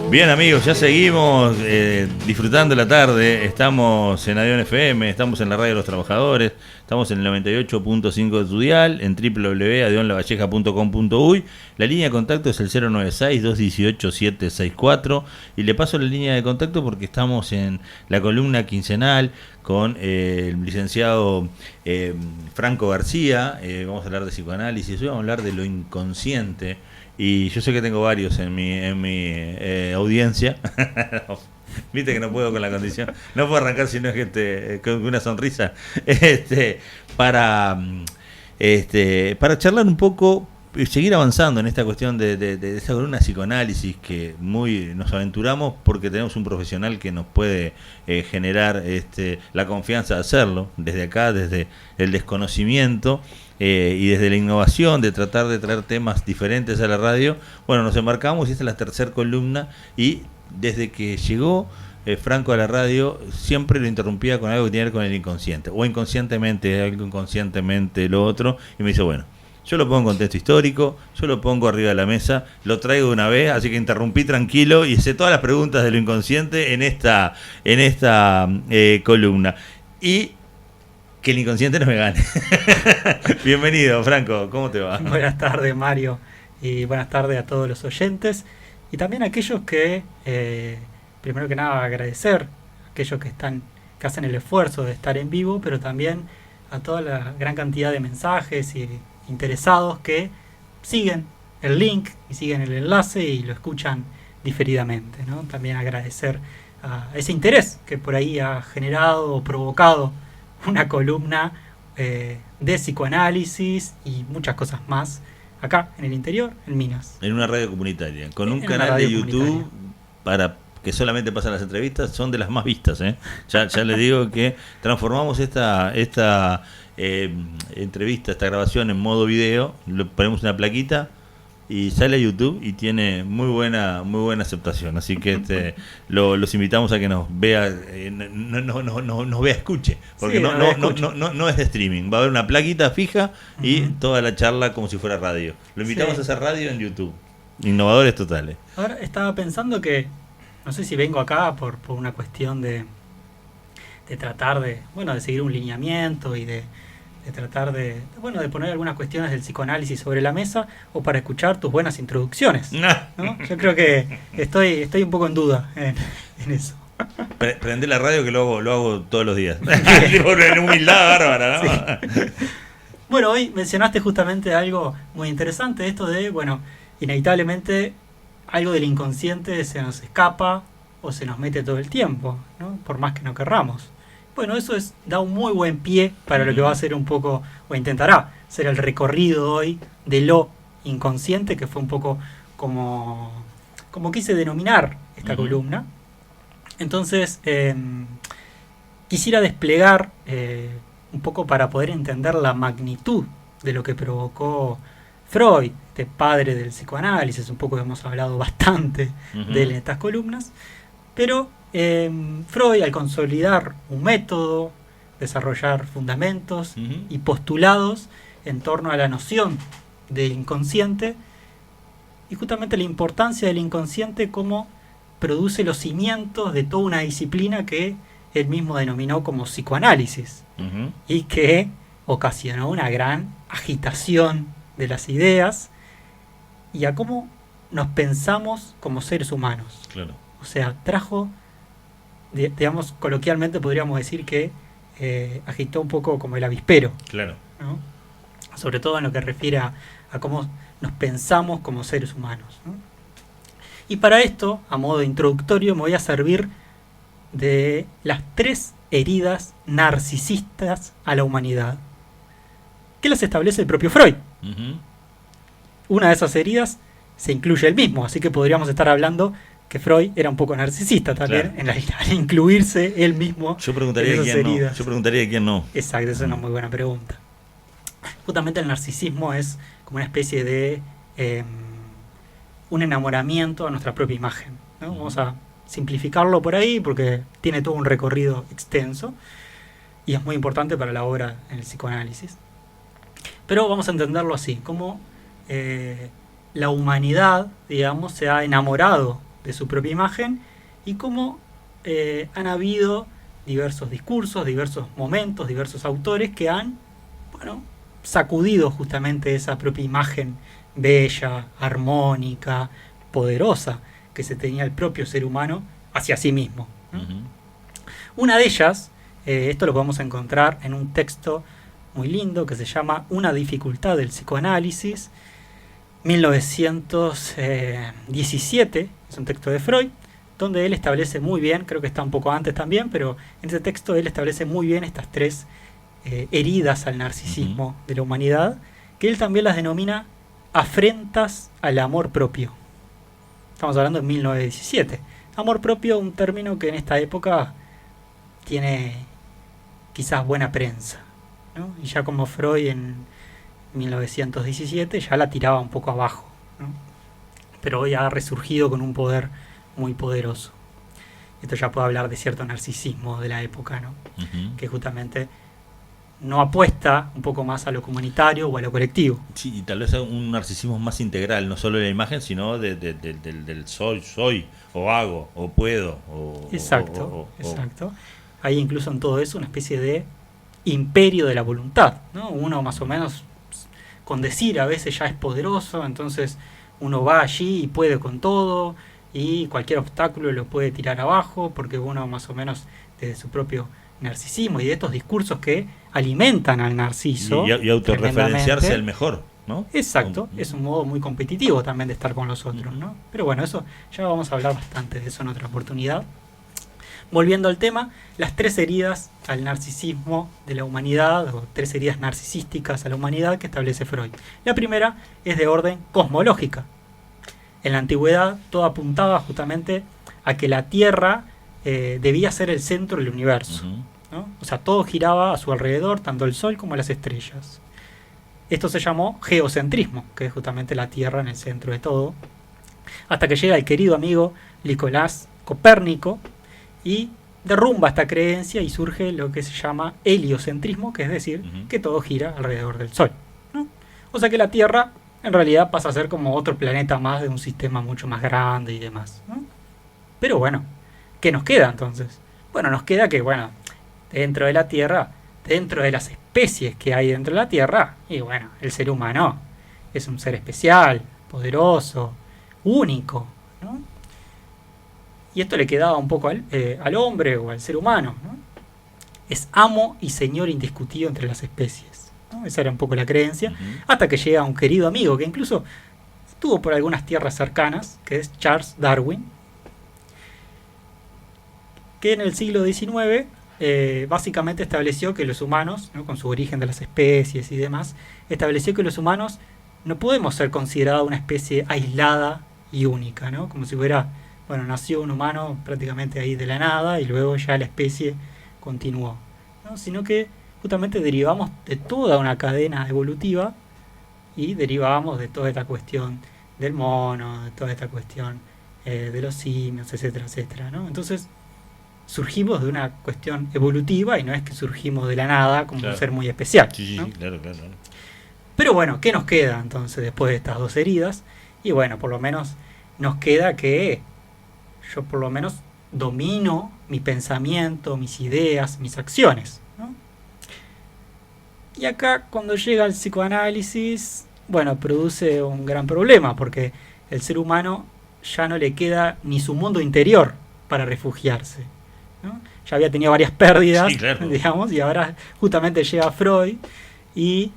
Bien amigos, ya seguimos disfrutando la tarde. Estamos en Adión FM, estamos en la Radio de los Trabajadores, estamos en el 98.5 de tu dial, en www.adionlavalleja.com.uy. La línea de contacto es el 096-218-764. Y le paso la línea de contacto porque estamos en la columna quincenal con el licenciado Franco García. Vamos a hablar de psicoanálisis, hoy vamos a hablar de lo inconsciente. Y yo sé que tengo varios en mi audiencia. Viste que no puedo con la condición. No puedo arrancar si no es que con una sonrisa. Para charlar un poco, seguir avanzando en esta cuestión de esa columna psicoanálisis que muy nos aventuramos porque tenemos un profesional que nos puede generar la confianza de hacerlo, desde acá, desde el desconocimiento. Y desde la innovación de tratar de traer temas diferentes a la radio, bueno, nos embarcamos y esta es la tercera columna. Y desde que llegó Franco a la radio, siempre lo interrumpía con algo que tenía que ver con el inconsciente, o inconscientemente, algo inconscientemente, lo otro, y me dice, bueno, yo lo pongo en contexto histórico, yo lo pongo arriba de la mesa, lo traigo de una vez, así que interrumpí tranquilo y hice todas las preguntas de lo inconsciente en esta columna. Y que el inconsciente no me gane. Bienvenido, Franco, ¿cómo te va? Buenas tardes, Mario, y buenas tardes a todos los oyentes y también a aquellos que, primero que nada, agradecer a aquellos que hacen el esfuerzo de estar en vivo, pero también a toda la gran cantidad de mensajes y interesados que siguen el link y siguen el enlace y lo escuchan diferidamente, ¿no? También agradecer a ese interés que por ahí ha generado o provocado una columna de psicoanálisis y muchas cosas más acá en el interior, en Minas. En una radio comunitaria, con un canal de YouTube para que solamente pasan las entrevistas, son de las más vistas. Ya les digo que transformamos esta entrevista, esta grabación en modo video, le ponemos una plaquita y sale a YouTube y tiene muy buena aceptación, así que los invitamos a que nos vea, nos vea, escuche, porque sí, no es de streaming, va a haber una plaquita fija y toda la charla como si fuera radio. Lo invitamos a hacer radio en YouTube, innovadores totales. Ahora estaba pensando que, no sé si vengo acá por una cuestión de tratar de seguir un lineamiento y de tratar de poner algunas cuestiones del psicoanálisis sobre la mesa o para escuchar tus buenas introducciones, ¿no? Yo creo que estoy un poco en duda en eso. Prende la radio que lo hago todos los días. Una humildad bárbara, ¿no? Sí. Bueno, hoy mencionaste justamente algo muy interesante, esto de, inevitablemente algo del inconsciente se nos escapa o se nos mete todo el tiempo, ¿no? Por más que no querramos. Bueno, eso da un muy buen pie para lo que va a ser un poco, o intentará ser el recorrido hoy de lo inconsciente, que fue un poco como quise denominar esta columna. Entonces, quisiera desplegar un poco para poder entender la magnitud de lo que provocó Freud, este padre del psicoanálisis. Un poco hemos hablado bastante de él en estas columnas, pero Freud, al consolidar un método, desarrollar fundamentos y postulados en torno a la noción del inconsciente y justamente la importancia del inconsciente como produce los cimientos de toda una disciplina que él mismo denominó como psicoanálisis y que ocasionó una gran agitación de las ideas y a cómo nos pensamos como seres humanos. Claro. O sea, trajo, digamos, coloquialmente podríamos decir que agitó un poco como el avispero. Claro. ¿No? Sobre todo en lo que refiere a cómo nos pensamos como seres humanos, ¿no? Y para esto, a modo introductorio, me voy a servir de las 3 heridas narcisistas a la humanidad, que las establece el propio Freud. Una de esas heridas se incluye él mismo, así que podríamos estar hablando que Freud era un poco narcisista también, claro, al incluirse él mismo. Yo preguntaría quién no. Exacto, esa es una muy buena pregunta. Justamente el narcisismo es como una especie de un enamoramiento a nuestra propia imagen, ¿no? Vamos a simplificarlo por ahí porque tiene todo un recorrido extenso y es muy importante para la obra en el psicoanálisis. Pero vamos a entenderlo así, como la humanidad, digamos, se ha enamorado de su propia imagen, y cómo han habido diversos discursos, diversos momentos, diversos autores que han, bueno, sacudido justamente esa propia imagen bella, armónica, poderosa que se tenía el propio ser humano hacia sí mismo, ¿no? Una de ellas, esto lo podemos encontrar en un texto muy lindo que se llama Una dificultad del psicoanálisis, 1917, es un texto de Freud, donde él establece muy bien, creo que está un poco antes también, pero en ese texto él establece muy bien estas tres heridas al narcisismo de la humanidad, que él también las denomina afrentas al amor propio. Estamos hablando de 1917. Amor propio, un término que en esta época tiene quizás buena prensa, ¿no? Y ya como Freud en 1917 ya la tiraba un poco abajo, ¿no? Pero hoy ha resurgido con un poder muy poderoso. Esto ya puede hablar de cierto narcisismo de la época, ¿no? Que justamente no apuesta un poco más a lo comunitario o a lo colectivo. Sí, y tal vez un narcisismo más integral, no solo de la imagen, sino del soy, o hago, o puedo. Exacto. Hay incluso en todo eso una especie de imperio de la voluntad, ¿no? Uno más o menos, con decir a veces ya es poderoso, entonces uno va allí y puede con todo, y cualquier obstáculo lo puede tirar abajo, porque uno más o menos desde su propio narcisismo y de estos discursos que alimentan al narciso y autorreferenciarse al mejor, ¿no? Exacto, es un modo muy competitivo también de estar con los otros, ¿no? Pero bueno, eso ya vamos a hablar bastante de eso en otra oportunidad. Volviendo al tema, las tres heridas al narcisismo de la humanidad, o tres heridas narcisísticas a la humanidad que establece Freud. La primera es de orden cosmológica. En la antigüedad todo apuntaba justamente a que la Tierra debía ser el centro del universo, ¿no? O sea, todo giraba a su alrededor, tanto el Sol como las estrellas. Esto se llamó geocentrismo, que es justamente la Tierra en el centro de todo, hasta que llega el querido amigo Nicolás Copérnico y derrumba esta creencia y surge lo que se llama heliocentrismo, que es decir, que todo gira alrededor del Sol, ¿no? O sea que la Tierra en realidad pasa a ser como otro planeta más de un sistema mucho más grande y demás, ¿no? Pero bueno, ¿qué nos queda entonces? Bueno, nos queda que, bueno, dentro de la Tierra, dentro de las especies que hay dentro de la Tierra, y bueno, el ser humano es un ser especial, poderoso, único, ¿no? Y esto le quedaba un poco al hombre o al ser humano, ¿no? Es amo y señor indiscutido entre las especies, ¿no? Esa era un poco la creencia, hasta que llega un querido amigo que incluso estuvo por algunas tierras cercanas, que es Charles Darwin, que en el siglo XIX básicamente estableció que los humanos, ¿no? Con su origen de las especies y demás, estableció que los humanos no podemos ser considerados una especie aislada y única, ¿no? Como si hubiera, bueno, nació un humano prácticamente ahí de la nada y luego ya la especie continuó, ¿no? Sino que justamente derivamos de toda una cadena evolutiva y derivábamos de toda esta cuestión del mono, de toda esta cuestión de los simios, etcétera, etcétera, ¿no? Entonces surgimos de una cuestión evolutiva y no es que surgimos de la nada como un ser muy especial, ¿no? Sí, claro. Pero bueno, ¿qué nos queda entonces después de estas dos heridas? Y bueno, por lo menos nos queda que yo por lo menos domino mi pensamiento, mis ideas, mis acciones, ¿no? Y acá cuando llega el psicoanálisis, bueno, produce un gran problema porque el ser humano ya no le queda ni su mundo interior para refugiarse, ¿no? Ya había tenido varias pérdidas, sí, claro, digamos, y ahora justamente llega Freud y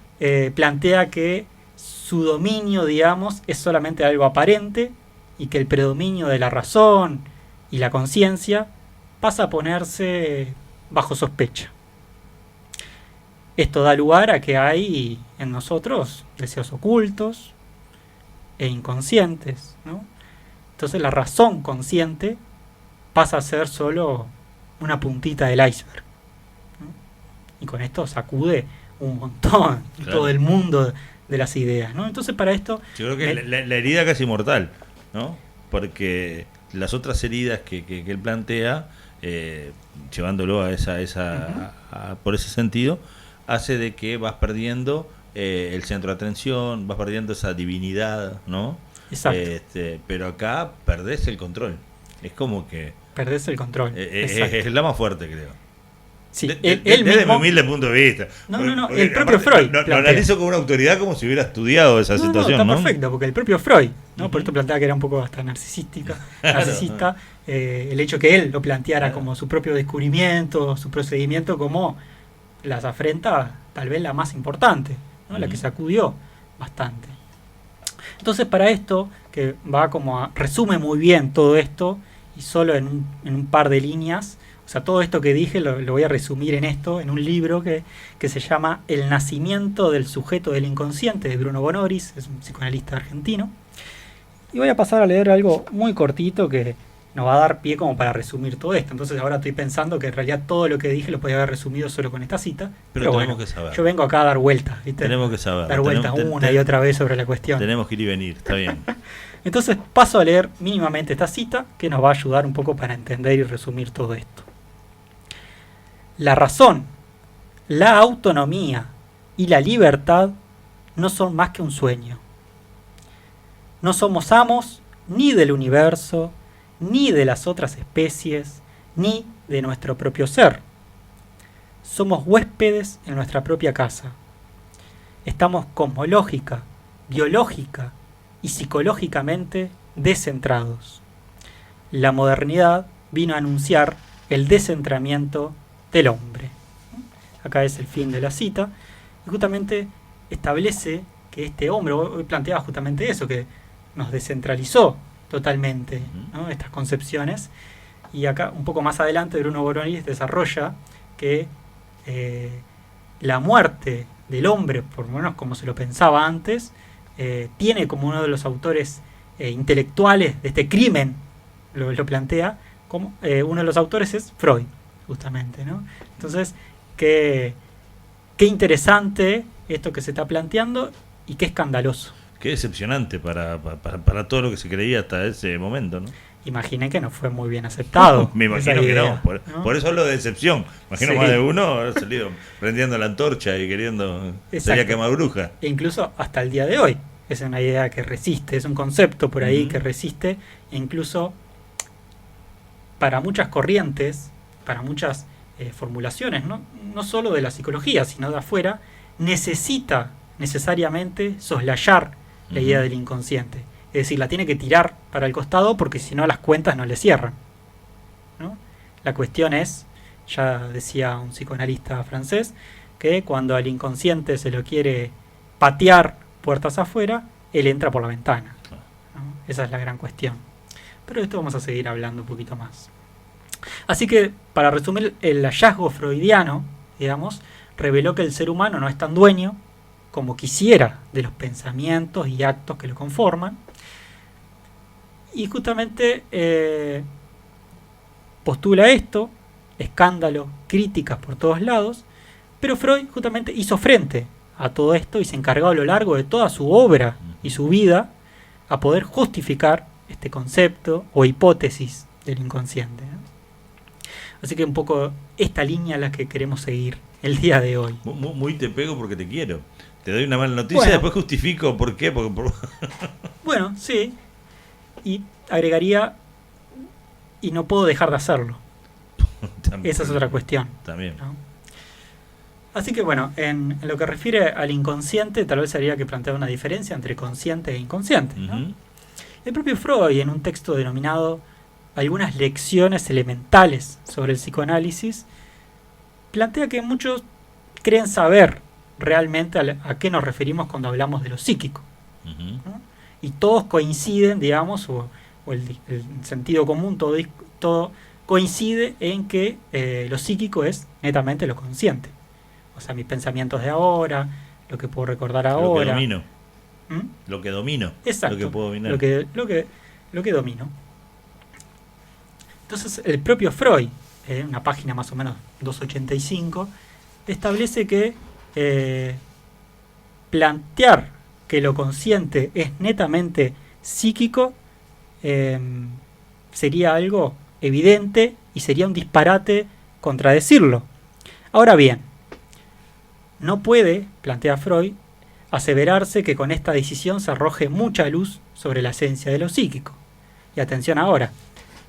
plantea que su dominio, digamos, es solamente algo aparente y que el predominio de la razón y la conciencia pasa a ponerse bajo sospecha. Esto da lugar a que hay en nosotros deseos ocultos e inconscientes, ¿no? Entonces la razón consciente pasa a ser solo una puntita del iceberg, ¿no? Y con esto sacude un montón, claro, todo el mundo de las ideas, ¿no? Entonces para esto... Yo creo que la herida casi mortal, ¿no? Porque las otras heridas que él plantea, llevándolo a por ese sentido, hace de que vas perdiendo el centro de atención, vas perdiendo esa divinidad, ¿no? Exacto. Pero acá perdés el control. Es como que Perdés el control. es la más fuerte, creo. Sí, Desde mi humilde punto de vista. No, Porque el propio aparte, Freud. Lo analizo con una autoridad como si hubiera estudiado esa situación, Está ¿no? perfecto, porque el propio Freud, ¿no? Por esto planteaba que era un poco hasta narcisista, el hecho que él lo planteara como su propio descubrimiento, su procedimiento como las afrenta, tal vez la más importante, ¿no? La que sacudió bastante. Entonces, para esto, que va como resume muy bien todo esto, y solo en un par de líneas, o sea, todo esto que dije lo voy a resumir en esto, en un libro que se llama El nacimiento del sujeto del inconsciente, de Bruno Bonoris, es un psicoanalista argentino. Y voy a pasar a leer algo muy cortito que nos va a dar pie como para resumir todo esto. Entonces ahora estoy pensando que en realidad todo lo que dije lo podía haber resumido solo con esta cita. Pero tenemos que saber. Yo vengo acá a dar vueltas, ¿viste? Tenemos que saber. Dar vueltas una y otra vez sobre la cuestión. Tenemos que ir y venir, está bien. Entonces paso a leer mínimamente esta cita que nos va a ayudar un poco para entender y resumir todo esto. La razón, la autonomía y la libertad no son más que un sueño. No somos amos ni del universo, ni de las otras especies, ni de nuestro propio ser. Somos huéspedes en nuestra propia casa. Estamos cosmológica, biológica y psicológicamente descentrados. La modernidad vino a anunciar el descentramiento del hombre. Acá es el fin de la cita, y justamente establece que este hombre, hoy planteaba justamente eso, que nos descentralizó totalmente, ¿no? Estas concepciones, y acá un poco más adelante Bruno Bonoris desarrolla que la muerte del hombre, por lo menos como se lo pensaba antes, tiene como uno de los autores intelectuales de este crimen, lo plantea, como uno de los autores es Freud, justamente, ¿no? Entonces, qué interesante esto que se está planteando y qué escandaloso. Qué decepcionante para todo lo que se creía hasta ese momento, ¿no? Imaginen que no fue muy bien aceptado. Me imagino que idea, no. Por eso hablo de decepción. Imagino más de uno haber salido prendiendo la antorcha y queriendo salir a quemar bruja. E incluso hasta el día de hoy. Es una idea que resiste, es un concepto por ahí que resiste. E incluso para muchas corrientes, para muchas formulaciones, no solo de la psicología, sino de afuera, necesita necesariamente soslayar la idea del inconsciente. Es decir, la tiene que tirar para el costado porque si no las cuentas no le cierran, ¿no? La cuestión es, ya decía un psicoanalista francés, que cuando al inconsciente se lo quiere patear puertas afuera, él entra por la ventana, ¿no? Esa es la gran cuestión. Pero de esto vamos a seguir hablando un poquito más. Así que, para resumir, el hallazgo freudiano, digamos, reveló que el ser humano no es tan dueño como quisiera de los pensamientos y actos que lo conforman. Y justamente postula esto, escándalo, críticas por todos lados, pero Freud justamente hizo frente a todo esto y se encargó a lo largo de toda su obra y su vida a poder justificar este concepto o hipótesis del inconsciente, ¿no? Así que un poco esta línea es la que queremos seguir el día de hoy. Muy te pego porque te quiero. Te doy una mala noticia, bueno, después justifico por qué. Bueno, sí. Y agregaría, y no puedo dejar de hacerlo. También, esa es otra cuestión. También. ¿No? Así que bueno, en lo que refiere al inconsciente, tal vez habría que plantear una diferencia entre consciente e inconsciente, ¿no? El propio Freud, en un texto denominado Algunas lecciones elementales sobre el psicoanálisis, plantea que muchos creen saber realmente a qué nos referimos cuando hablamos de lo psíquico, ¿no? Y todos coinciden, digamos, o el sentido común, todo coincide en que lo psíquico es netamente lo consciente. O sea, mis pensamientos de ahora, lo que puedo recordar ahora. Lo que domino. Lo que domino. Exacto. Lo que puedo dominar. Lo que domino. Entonces, el propio Freud, en una página más o menos 285, establece que plantear que lo consciente es netamente psíquico sería algo evidente y sería un disparate contradecirlo. Ahora bien, no puede, plantea Freud, aseverarse que con esta decisión se arroje mucha luz sobre la esencia de lo psíquico. Y atención ahora,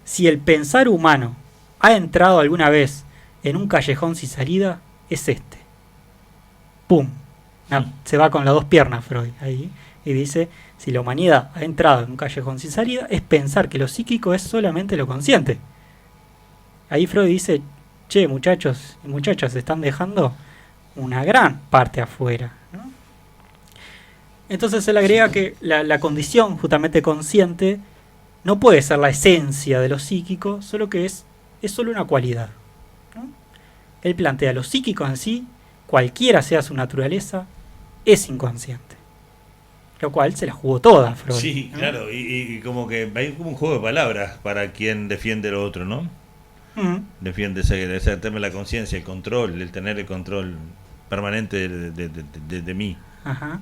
si el pensar humano ha entrado alguna vez en un callejón sin salida, es este. ¡Pum! Se va con las dos piernas Freud ahí y dice, si la humanidad ha entrado en un callejón sin salida, es pensar que lo psíquico es solamente lo consciente. Ahí Freud dice, che, muchachos y muchachas, se están dejando una gran parte afuera, ¿no? Entonces él agrega que la condición justamente consciente no puede ser la esencia de lo psíquico, solo que es solo una cualidad, ¿no? Él plantea lo psíquico en sí, cualquiera sea su naturaleza, es inconsciente. Lo cual se la jugó toda Freud. Sí, ¿no? Claro, y como que hay como un juego de palabras para quien defiende lo otro, ¿no? Defiende ese tema de la conciencia, el control, el tener el control permanente de mí. Ajá.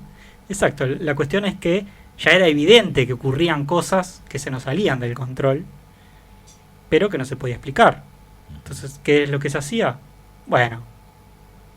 Exacto, la cuestión es que ya era evidente que ocurrían cosas que se nos salían del control, pero que no se podía explicar. Entonces, ¿qué es lo que se hacía? Bueno,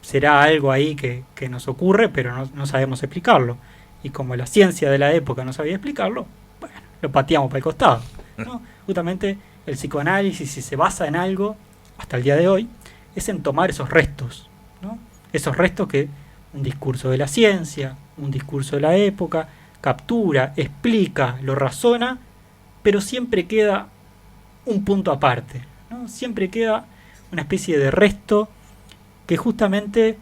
será algo ahí que nos ocurre, pero no sabemos explicarlo. Y como la ciencia de la época no sabía explicarlo, bueno, lo pateamos para el costado, ¿no? Justamente el psicoanálisis, si se basa en algo, hasta el día de hoy, es en tomar esos restos, ¿no? Esos restos que un discurso de la ciencia, un discurso de la época, captura, explica, lo razona, pero siempre queda un punto aparte, ¿no? Siempre queda una especie de resto que justamente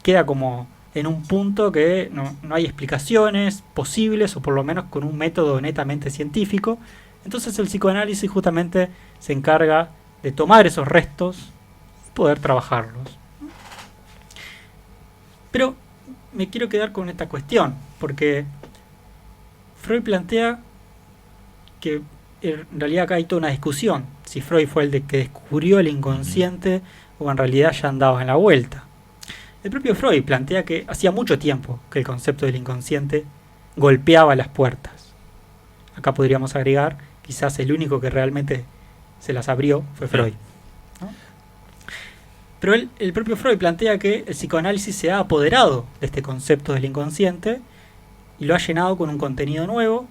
queda como en un punto que no hay explicaciones posibles, o por lo menos con un método netamente científico. Entonces el psicoanálisis justamente se encarga de tomar esos restos y poder trabajarlos. Pero me quiero quedar con esta cuestión, porque Freud plantea que en realidad acá hay toda una discusión, si Freud fue el que descubrió el inconsciente o en realidad ya andaba en la vuelta. El propio Freud plantea que hacía mucho tiempo que el concepto del inconsciente golpeaba las puertas. Acá podríamos agregar, quizás el único que realmente se las abrió fue Freud, ¿no? Pero el propio Freud plantea que el psicoanálisis se ha apoderado de este concepto del inconsciente y lo ha llenado con un contenido nuevo,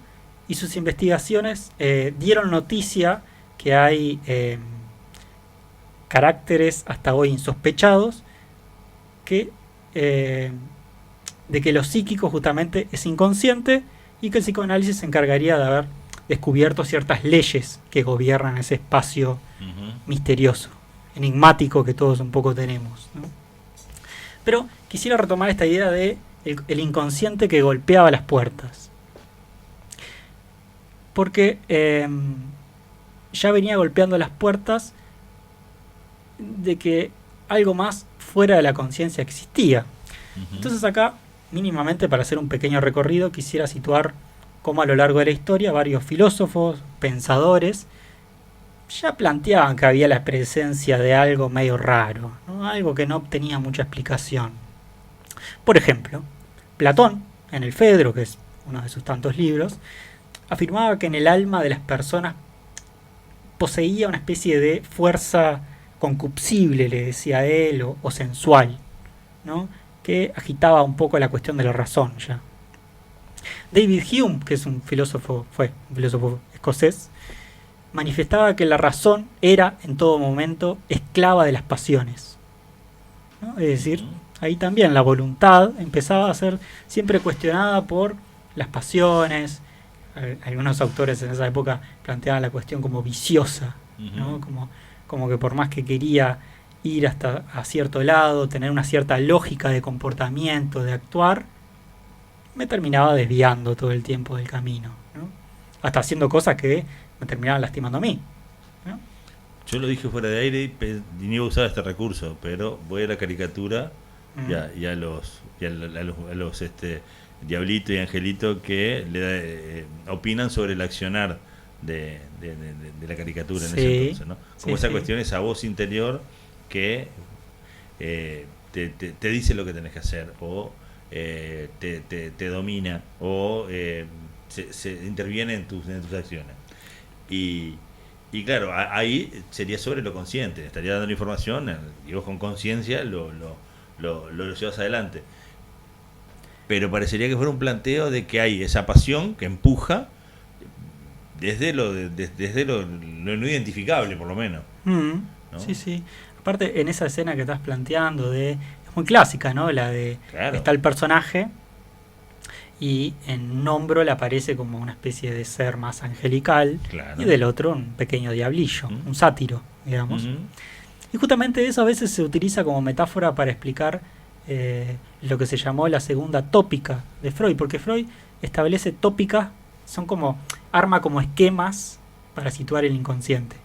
y sus investigaciones dieron noticia que hay caracteres hasta hoy insospechados de que lo psíquico justamente es inconsciente, y que el psicoanálisis se encargaría de haber descubierto ciertas leyes que gobiernan ese espacio misterioso, enigmático que todos un poco tenemos, ¿no? Pero quisiera retomar esta idea de el inconsciente que golpeaba las puertas, porque ya venía golpeando las puertas de que algo más fuera de la conciencia existía. Entonces acá, mínimamente para hacer un pequeño recorrido, quisiera situar cómo a lo largo de la historia varios filósofos, pensadores, ya planteaban que había la presencia de algo medio raro, ¿no? Algo que no tenía mucha explicación. Por ejemplo, Platón, en el Fedro, que es uno de sus tantos libros, afirmaba que en el alma de las personas poseía una especie de fuerza concupiscible, le decía él, o sensual, ¿no? Que agitaba un poco la cuestión de la razón ya. David Hume, que es fue un filósofo escocés, manifestaba que la razón era en todo momento esclava de las pasiones, ¿no? Es decir, ahí también la voluntad empezaba a ser siempre cuestionada por las pasiones. Algunos autores en esa época planteaban la cuestión como viciosa, ¿no? Como que por más que quería ir hasta a cierto lado, tener una cierta lógica de comportamiento, de actuar, me terminaba desviando todo el tiempo del camino, ¿no? Hasta haciendo cosas que me terminaban lastimando a mí, ¿no? Yo lo dije fuera de aire y ni iba a usar este recurso, pero voy a la caricatura y a los Diablito y Angelito que opinan sobre el accionar de la caricatura en ese entonces, ¿no? Como esa cuestión, esa voz interior que te dice lo que tenés que hacer, o te domina, o se interviene en tus acciones. Y claro, ahí sería sobre lo consciente, estaría dando información y vos con conciencia lo llevas adelante. pero parecería que fuera un planteo de que hay esa pasión que empuja desde lo no identificable, por lo menos. ¿No? Sí, sí. Aparte, en esa escena que estás planteando, es muy clásica, ¿no? La de Claro. está el personaje y en un hombro le aparece como una especie de ser más angelical, Claro. y del otro un pequeño diablillo, Ujú. un sátiro, digamos. Ujú. Y justamente eso a veces se utiliza como metáfora para explicar lo que se llamó la segunda tópica de Freud, porque Freud establece tópicas, son como, arma como esquemas para situar el inconsciente,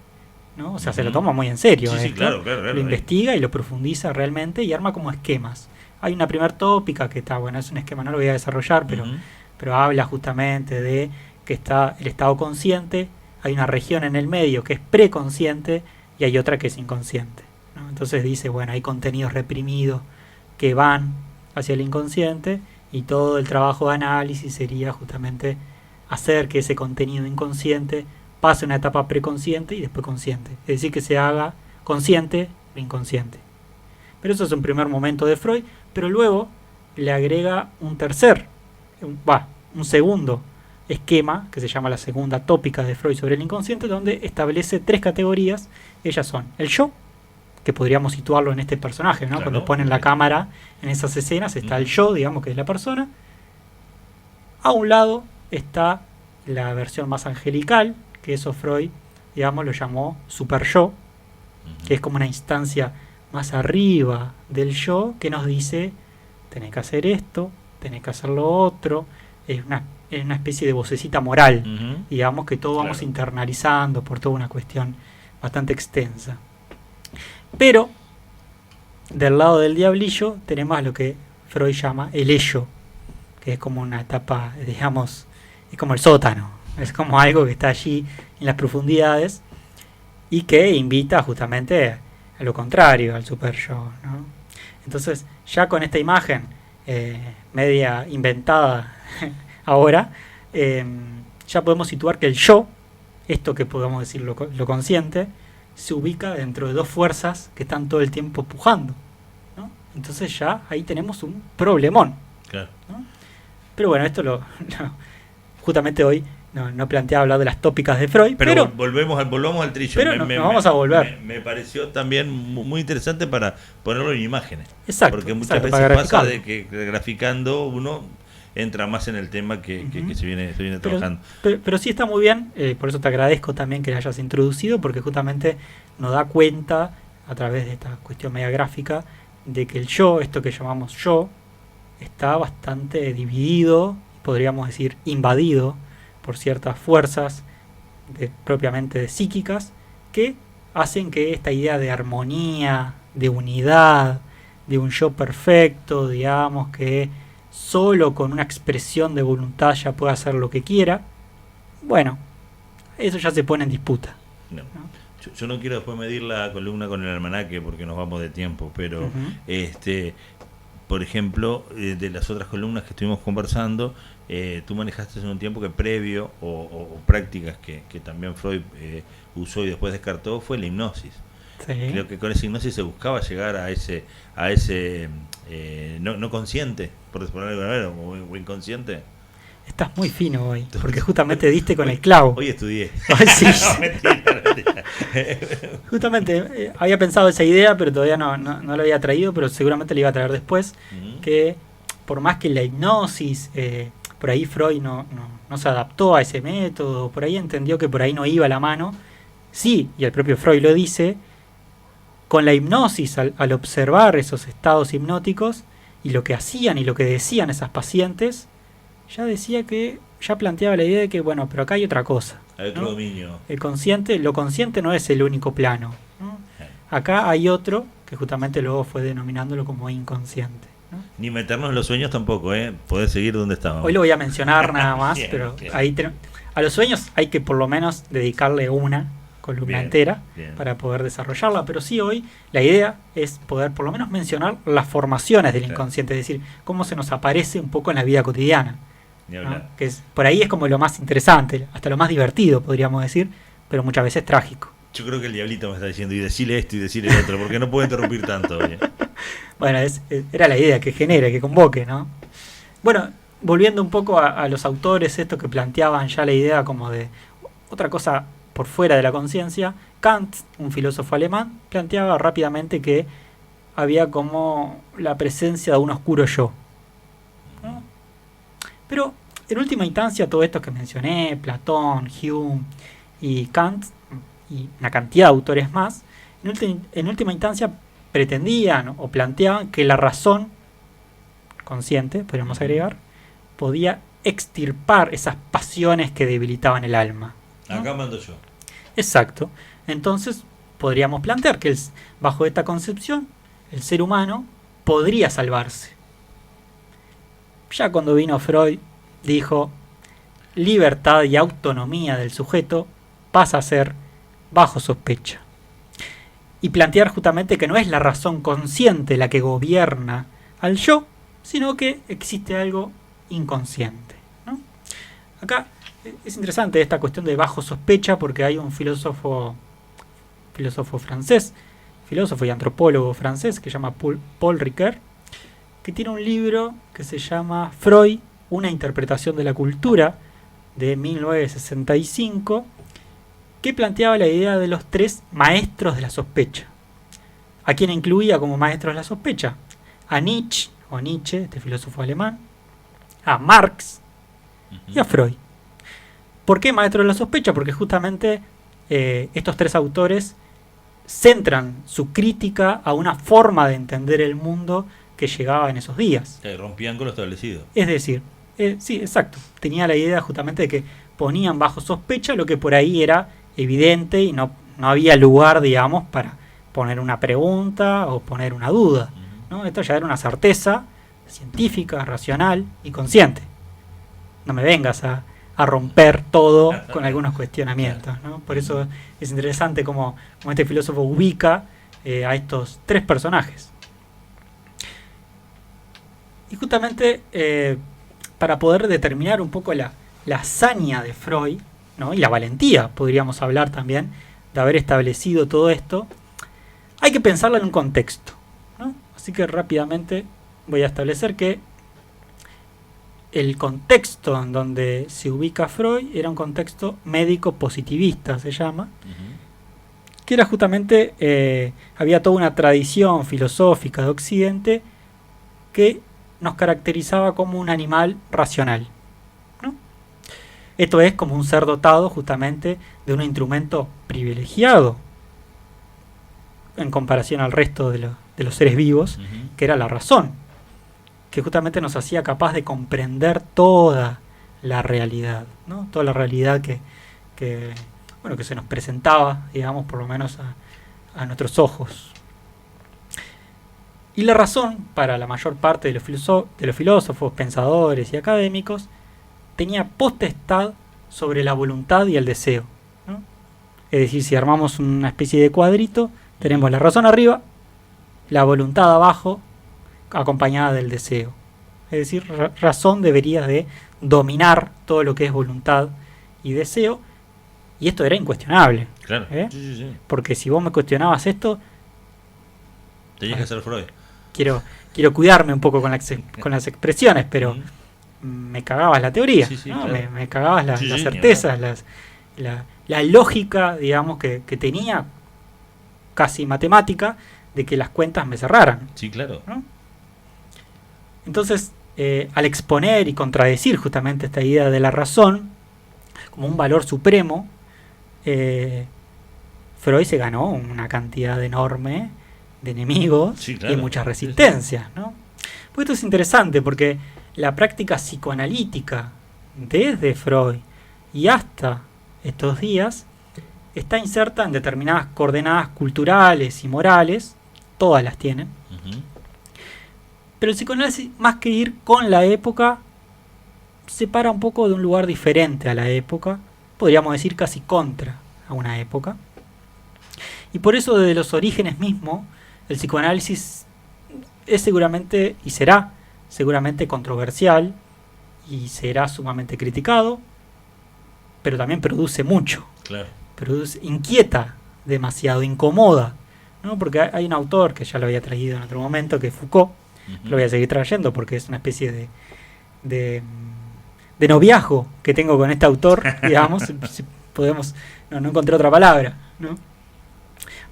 ¿no? O sea, se lo toma muy en serio. Sí, sí, esto, claro. lo investiga y lo profundiza realmente y arma como esquemas. Hay una primera tópica que está, bueno, es un esquema, no lo voy a desarrollar, Ujú. pero habla justamente de que está el estado consciente, hay una región en el medio que es preconsciente y hay otra que es inconsciente, ¿no? Entonces dice, bueno, hay contenidos reprimidos que van hacia el inconsciente y todo el trabajo de análisis sería justamente hacer que ese contenido inconsciente pase a una etapa preconsciente y después consciente. Es decir, que se haga consciente o inconsciente. Pero eso es un primer momento de Freud, pero luego le agrega un segundo esquema, que se llama la segunda tópica de Freud sobre el inconsciente, donde establece 3 categorías. Ellas son el yo, que podríamos situarlo en este personaje, ¿no? Claro. Cuando ponen la cámara en esas escenas, está el yo, digamos, que es la persona. A un lado está la versión más angelical, que eso Freud, digamos, lo llamó super yo, que es como una instancia más arriba del yo, que nos dice, tenés que hacer esto, tenés que hacer lo otro. Es una especie de vocecita moral, Ujú. digamos, que todo vamos Claro. internalizando por toda una cuestión bastante extensa. Pero del lado del diablillo tenemos lo que Freud llama el ello, que es como una etapa, digamos, es como el sótano, es como algo que está allí en las profundidades y que invita justamente a lo contrario, al super yo, ¿no? Entonces, ya con esta imagen media inventada ahora, ya podemos situar que el yo, esto que podemos decir lo consciente, se ubica dentro de 2 fuerzas que están todo el tiempo pujando, ¿no? Entonces ya ahí tenemos un problemón, Claro. ¿no? Pero bueno, esto justamente hoy no planteaba hablar de las tópicas de Freud, Pero volvemos al trillo. pero nos vamos a volver. Me pareció también muy interesante para ponerlo en imágenes. Exacto, Porque muchas exacto, veces para pasa graficarlo. de que graficando uno entra más en el tema que se viene trabajando. Pero sí está muy bien, por eso te agradezco también que la hayas introducido, porque justamente nos da cuenta, a través de esta cuestión media gráfica, de que el yo, esto que llamamos yo, está bastante dividido, podríamos decir invadido, por ciertas fuerzas propiamente psíquicas, que hacen que esta idea de armonía, de unidad, de un yo perfecto, digamos, que solo con una expresión de voluntad ya puede hacer lo que quiera, bueno, eso ya se pone en disputa. No. ¿No? Yo no quiero después medir la columna con el almanaque porque nos vamos de tiempo, pero por ejemplo, de las otras columnas que estuvimos conversando, tú manejaste hace un tiempo que previo o prácticas que también Freud usó y después descartó fue la hipnosis. Sí. Creo que con esa hipnosis se buscaba llegar a ese no consciente, por ponerlo de alguna manera, o inconsciente. Estás muy fino hoy, porque justamente diste con el clavo. Hoy estudié. Ay, sí. No, mentira. Justamente había pensado esa idea, pero todavía no la había traído, pero seguramente la iba a traer después. Que por más que la hipnosis, por ahí Freud no se adaptó a ese método, por ahí entendió que por ahí no iba la mano. Sí, y el propio Freud lo dice, con la hipnosis, al observar esos estados hipnóticos y lo que hacían y lo que decían esas pacientes, ya planteaba la idea de que, bueno, pero acá hay otra cosa. Hay otro ¿no? dominio. Lo consciente no es el único plano, ¿no? Acá hay otro que justamente luego fue denominándolo como inconsciente, ¿no? Ni meternos en los sueños tampoco, podés seguir donde estábamos. Hoy lo voy a mencionar nada más, Bien, pero bien. ahí a los sueños hay que por lo menos dedicarle una columna Bien, entera bien. para poder desarrollarla, pero sí hoy la idea es poder por lo menos mencionar las formaciones del Claro. inconsciente, es decir, cómo se nos aparece un poco en la vida cotidiana, Ni ¿no? hablar. Que por ahí es como lo más interesante, hasta lo más divertido podríamos decir, pero muchas veces trágico. Yo creo que el diablito me está diciendo y decirle esto y decirle lo otro, porque no puedo interrumpir tanto. Oye. Bueno, era la idea, que genere, que convoque, ¿no? Bueno, volviendo un poco a los autores, estos que planteaban ya la idea como de otra cosa por fuera de la conciencia, Kant, un filósofo alemán, planteaba rápidamente que había como la presencia de un oscuro yo, ¿no? Pero en última instancia, todo esto que mencioné, Platón, Hume y Kant, y una cantidad de autores más, en última instancia pretendían o planteaban que la razón consciente, podríamos agregar, podía extirpar esas pasiones que debilitaban el alma, ¿no? Acá mando yo. Exacto. Entonces podríamos plantear que bajo esta concepción el ser humano podría salvarse. Ya cuando vino Freud dijo libertad y autonomía del sujeto pasa a ser bajo sospecha. Y plantear justamente que no es la razón consciente la que gobierna al yo, sino que existe algo inconsciente, ¿no? Acá es interesante esta cuestión de bajo sospecha porque hay un filósofo francés, filósofo y antropólogo francés que se llama Paul Ricoeur, que tiene un libro que se llama Freud, una interpretación de la cultura, de 1965, que planteaba la idea de los 3 maestros de la sospecha. ¿A quién incluía como maestros de la sospecha? A Nietzsche, este filósofo alemán, a Marx y a Freud. ¿Por qué maestros de la sospecha? Porque justamente estos 3 autores centran su crítica a una forma de entender el mundo que llegaba en esos días. Rompían con lo establecido. Es decir, sí, exacto. Tenía la idea justamente de que ponían bajo sospecha lo que por ahí era evidente y no había lugar, digamos, para poner una pregunta o poner una duda, ¿no? Esto ya era una certeza científica, racional y consciente. No me vengas a romper todo con algunos cuestionamientos, ¿no? Por eso es interesante cómo este filósofo ubica a estos 3 personajes. Y justamente para poder determinar un poco la hazaña de Freud, ¿no? Y la valentía, podríamos hablar también, de haber establecido todo esto, hay que pensarlo en un contexto, ¿no? Así que rápidamente voy a establecer que el contexto en donde se ubica Freud era un contexto médico positivista, se llama, que era justamente, había toda una tradición filosófica de Occidente que nos caracterizaba como un animal racional, ¿no? Esto es como un ser dotado justamente de un instrumento privilegiado en comparación al resto de los seres vivos, que era la razón, que justamente nos hacía capaz de comprender toda la realidad, ¿no? Toda la realidad que se nos presentaba, digamos, por lo menos a nuestros ojos. Y la razón, para la mayor parte de los filósofos, pensadores y académicos, tenía potestad sobre la voluntad y el deseo, ¿no? Es decir, si armamos una especie de cuadrito, tenemos la razón arriba, la voluntad abajo, acompañada del deseo. Es decir, razón debería de dominar todo lo que es voluntad y deseo, y esto era incuestionable. Claro. Sí. Porque si vos me cuestionabas esto, tenías que ser Freud. Quiero cuidarme un poco con las expresiones, pero me cagabas la teoría, ¿no? Claro. Me cagabas las certezas, la lógica, digamos, que tenía casi matemática de que las cuentas me cerraran. Sí, claro. ¿No? Entonces, al exponer y contradecir justamente esta idea de la razón como un valor supremo, Freud se ganó una cantidad enorme de enemigos, sí, claro, y muchas resistencias, ¿no? Pues esto es interesante porque la práctica psicoanalítica desde Freud y hasta estos días está inserta en determinadas coordenadas culturales y morales, todas las tienen, pero el psicoanálisis, más que ir con la época, se para un poco de un lugar diferente a la época, podríamos decir casi contra a una época, y por eso desde los orígenes mismos el psicoanálisis es seguramente y será seguramente controversial y será sumamente criticado, pero también produce mucho. Claro. Inquieta demasiado, incomoda, ¿no? Porque hay un autor que ya lo había traído en otro momento, que es Foucault, lo voy a seguir trayendo porque es una especie de noviazgo que tengo con este autor, digamos, si podemos, no encontré otra palabra, ¿no?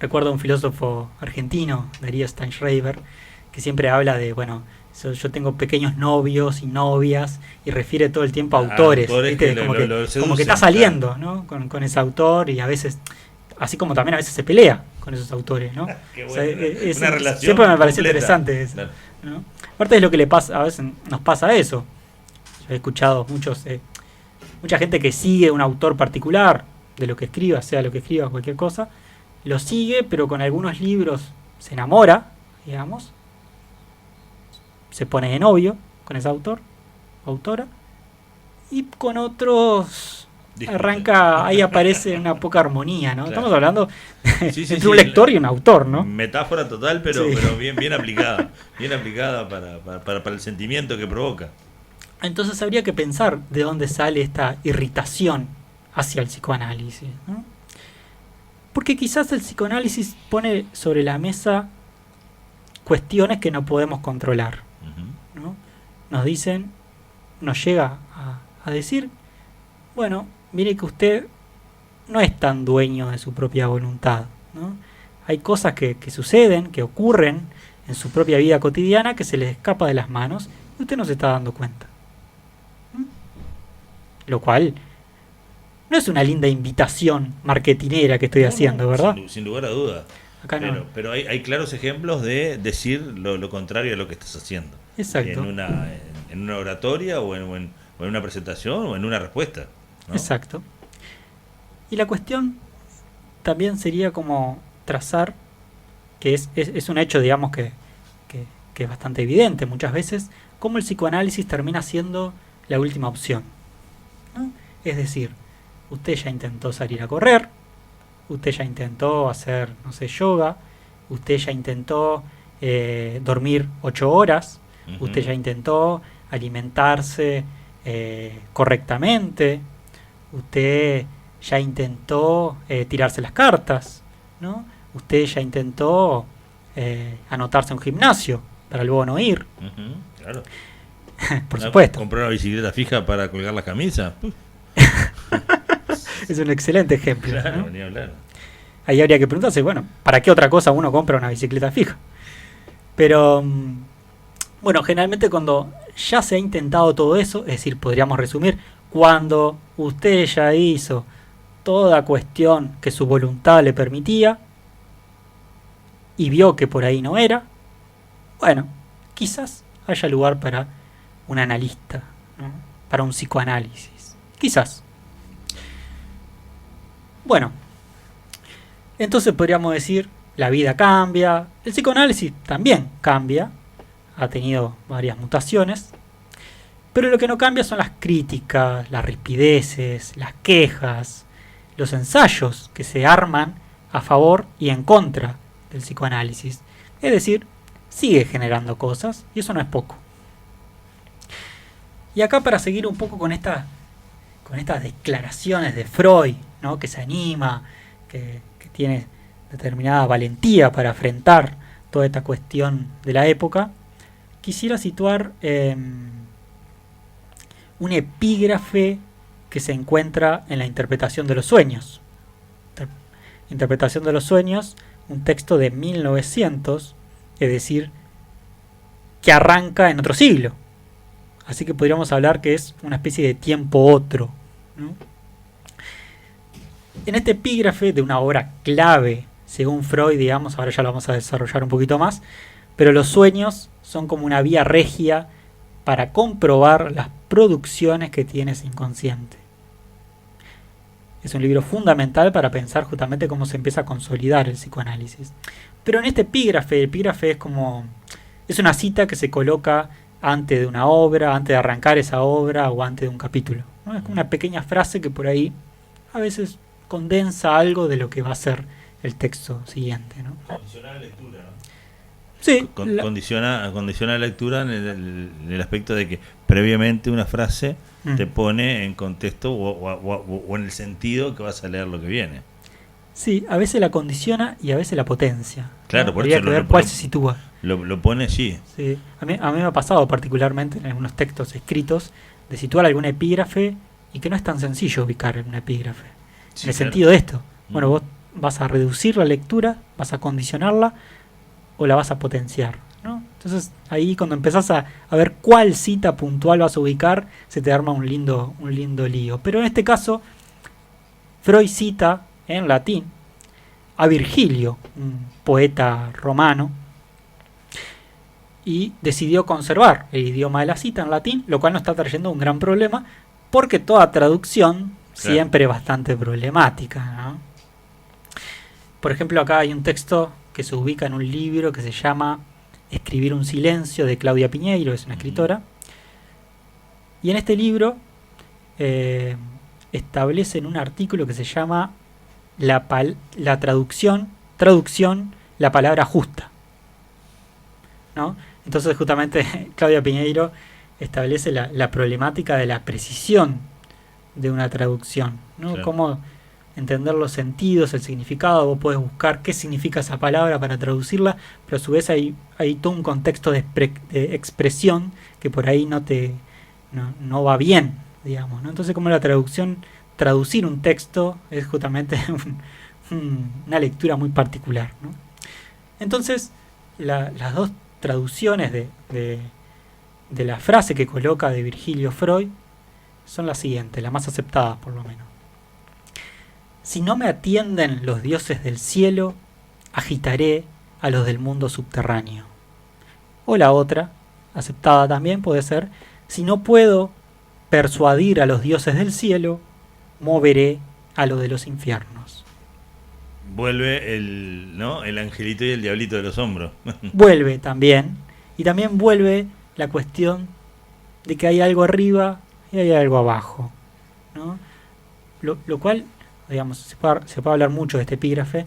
Recuerdo a un filósofo argentino, Darío Stanschreiber, que siempre habla de, bueno, yo tengo pequeños novios y novias, y refiere todo el tiempo a autores, ¿viste? Como que está saliendo, ¿no? Con ese autor, y a veces, así como también a veces se pelea con esos autores, ¿no? Qué O sea, bueno. Una relación siempre me pareció completa. interesante eso, Claro. ¿no? Aparte de lo que le pasa, a veces nos pasa eso. Yo he escuchado mucha gente que sigue un autor particular, de lo que escriba, sea lo que escriba, cualquier cosa, lo sigue, pero con algunos libros se enamora, digamos, se pone de novio con ese autor, autora, y con otros Disculpe. arranca, ahí aparece una poca armonía, ¿no? Claro. Estamos hablando Sí, entre un lector y un autor, ¿no? Metáfora total, pero, Sí. pero bien aplicada. Bien aplicada para el sentimiento que provoca. Entonces habría que pensar de dónde sale esta irritación hacia el psicoanálisis, ¿no? Porque quizás el psicoanálisis pone sobre la mesa cuestiones que no podemos controlar, Ujú. ¿no? Nos llega a decir, bueno, mire que usted no es tan dueño de su propia voluntad, ¿no? Hay cosas que suceden, que ocurren en su propia vida cotidiana que se les escapa de las manos y usted no se está dando cuenta. Lo cual no es una linda invitación marketinera que estoy haciendo, ¿verdad? Sin lugar a duda. Acá no. Pero hay claros ejemplos de decir lo contrario a lo que estás haciendo. Exacto. En una oratoria o en una presentación o en una respuesta, ¿no? Exacto. Y la cuestión también sería como trazar, que es un hecho, digamos, que es bastante evidente muchas veces, cómo el psicoanálisis termina siendo la última opción, ¿no? Es decir, usted ya intentó salir a correr, usted ya intentó hacer, no sé, yoga, usted ya intentó dormir 8 horas, Ujú. usted ya intentó alimentarse correctamente, usted ya intentó tirarse las cartas, ¿no? Usted ya intentó anotarse a un gimnasio para luego no ir, Ujú, claro. por supuesto. Comprar una bicicleta fija para colgar las camisas. Es un excelente ejemplo, Claro, ¿no? ni hablar. Ahí habría que preguntarse, bueno, ¿para qué otra cosa uno compra una bicicleta fija? Pero, bueno, generalmente cuando ya se ha intentado todo eso, es decir, podríamos resumir, cuando usted ya hizo toda cuestión que su voluntad le permitía y vio que por ahí no era, bueno, quizás haya lugar para un analista, ¿no? Para un psicoanálisis. Quizás. Bueno, entonces podríamos decir, la vida cambia, el psicoanálisis también cambia, ha tenido varias mutaciones, pero lo que no cambia son las críticas, las rispideces, las quejas, los ensayos que se arman a favor y en contra del psicoanálisis. Es decir, sigue generando cosas y eso no es poco. Y acá, para seguir un poco con estas declaraciones de Freud, ¿no? Que se anima, que tiene determinada valentía para afrontar toda esta cuestión de la época, quisiera situar un epígrafe que se encuentra en la interpretación de los sueños. Interpretación de los sueños, un texto de 1900, es decir, que arranca en otro siglo. Así que podríamos hablar que es una especie de tiempo otro, ¿no? En este epígrafe de una obra clave, según Freud, digamos, ahora ya lo vamos a desarrollar un poquito más, pero los sueños son como una vía regia para comprobar las producciones que tiene ese inconsciente. Es un libro fundamental para pensar justamente cómo se empieza a consolidar el psicoanálisis. Pero en este epígrafe, el epígrafe es una cita que se coloca antes de una obra, antes de arrancar esa obra o antes de un capítulo, ¿no? Es como una pequeña frase que por ahí a veces condensa algo de lo que va a ser el texto siguiente, ¿no? Condiciona la lectura, ¿no? Sí, Condiciona la lectura en el aspecto de que previamente una frase te pone en contexto o en el sentido que vas a leer lo que viene. Sí, a veces la condiciona y a veces la potencia. Claro, ¿no? por Habría eso que ver cuál se sitúa. lo pone, sí. Sí. A mí me ha pasado particularmente en algunos textos escritos de situar algún epígrafe y que no es tan sencillo ubicar un epígrafe. Sí, en el claro. sentido de esto. Bueno, vos vas a reducir la lectura, vas a condicionarla o la vas a potenciar, ¿no? Entonces ahí cuando empezás a ver cuál cita puntual vas a ubicar, se te arma un lindo lío. Pero en este caso, Freud cita en latín a Virgilio, un poeta romano, y decidió conservar el idioma de la cita en latín, lo cual nos está trayendo un gran problema, porque toda traducción siempre es bastante problemática, ¿no? Por ejemplo, acá hay un texto que se ubica en un libro que se llama Escribir un silencio, de Claudia Piñeiro, es una escritora. Y en este libro establece en un artículo que se llama la traducción, la palabra justa, ¿no? Entonces justamente Claudia Piñeiro establece la problemática de la precisión de una traducción, ¿no? Claro. Cómo entender los sentidos, el significado. Vos podés buscar qué significa esa palabra para traducirla, pero a su vez hay todo un contexto de expresión que por ahí no va bien, digamos, ¿no? Entonces, como la traducir un texto es justamente una lectura muy particular, ¿no? Entonces, las dos traducciones de la frase que coloca de Virgilio Freud son las siguientes, las más aceptadas por lo menos. Si no me atienden los dioses del cielo, agitaré a los del mundo subterráneo. O la otra, aceptada también puede ser, si no puedo persuadir a los dioses del cielo, moveré a los de los infiernos. Vuelve el angelito y el diablito de los hombros. Vuelve también, y también vuelve la cuestión de que hay algo arriba y hay algo abajo, ¿no? Lo cual, digamos, se puede hablar mucho de este epígrafe,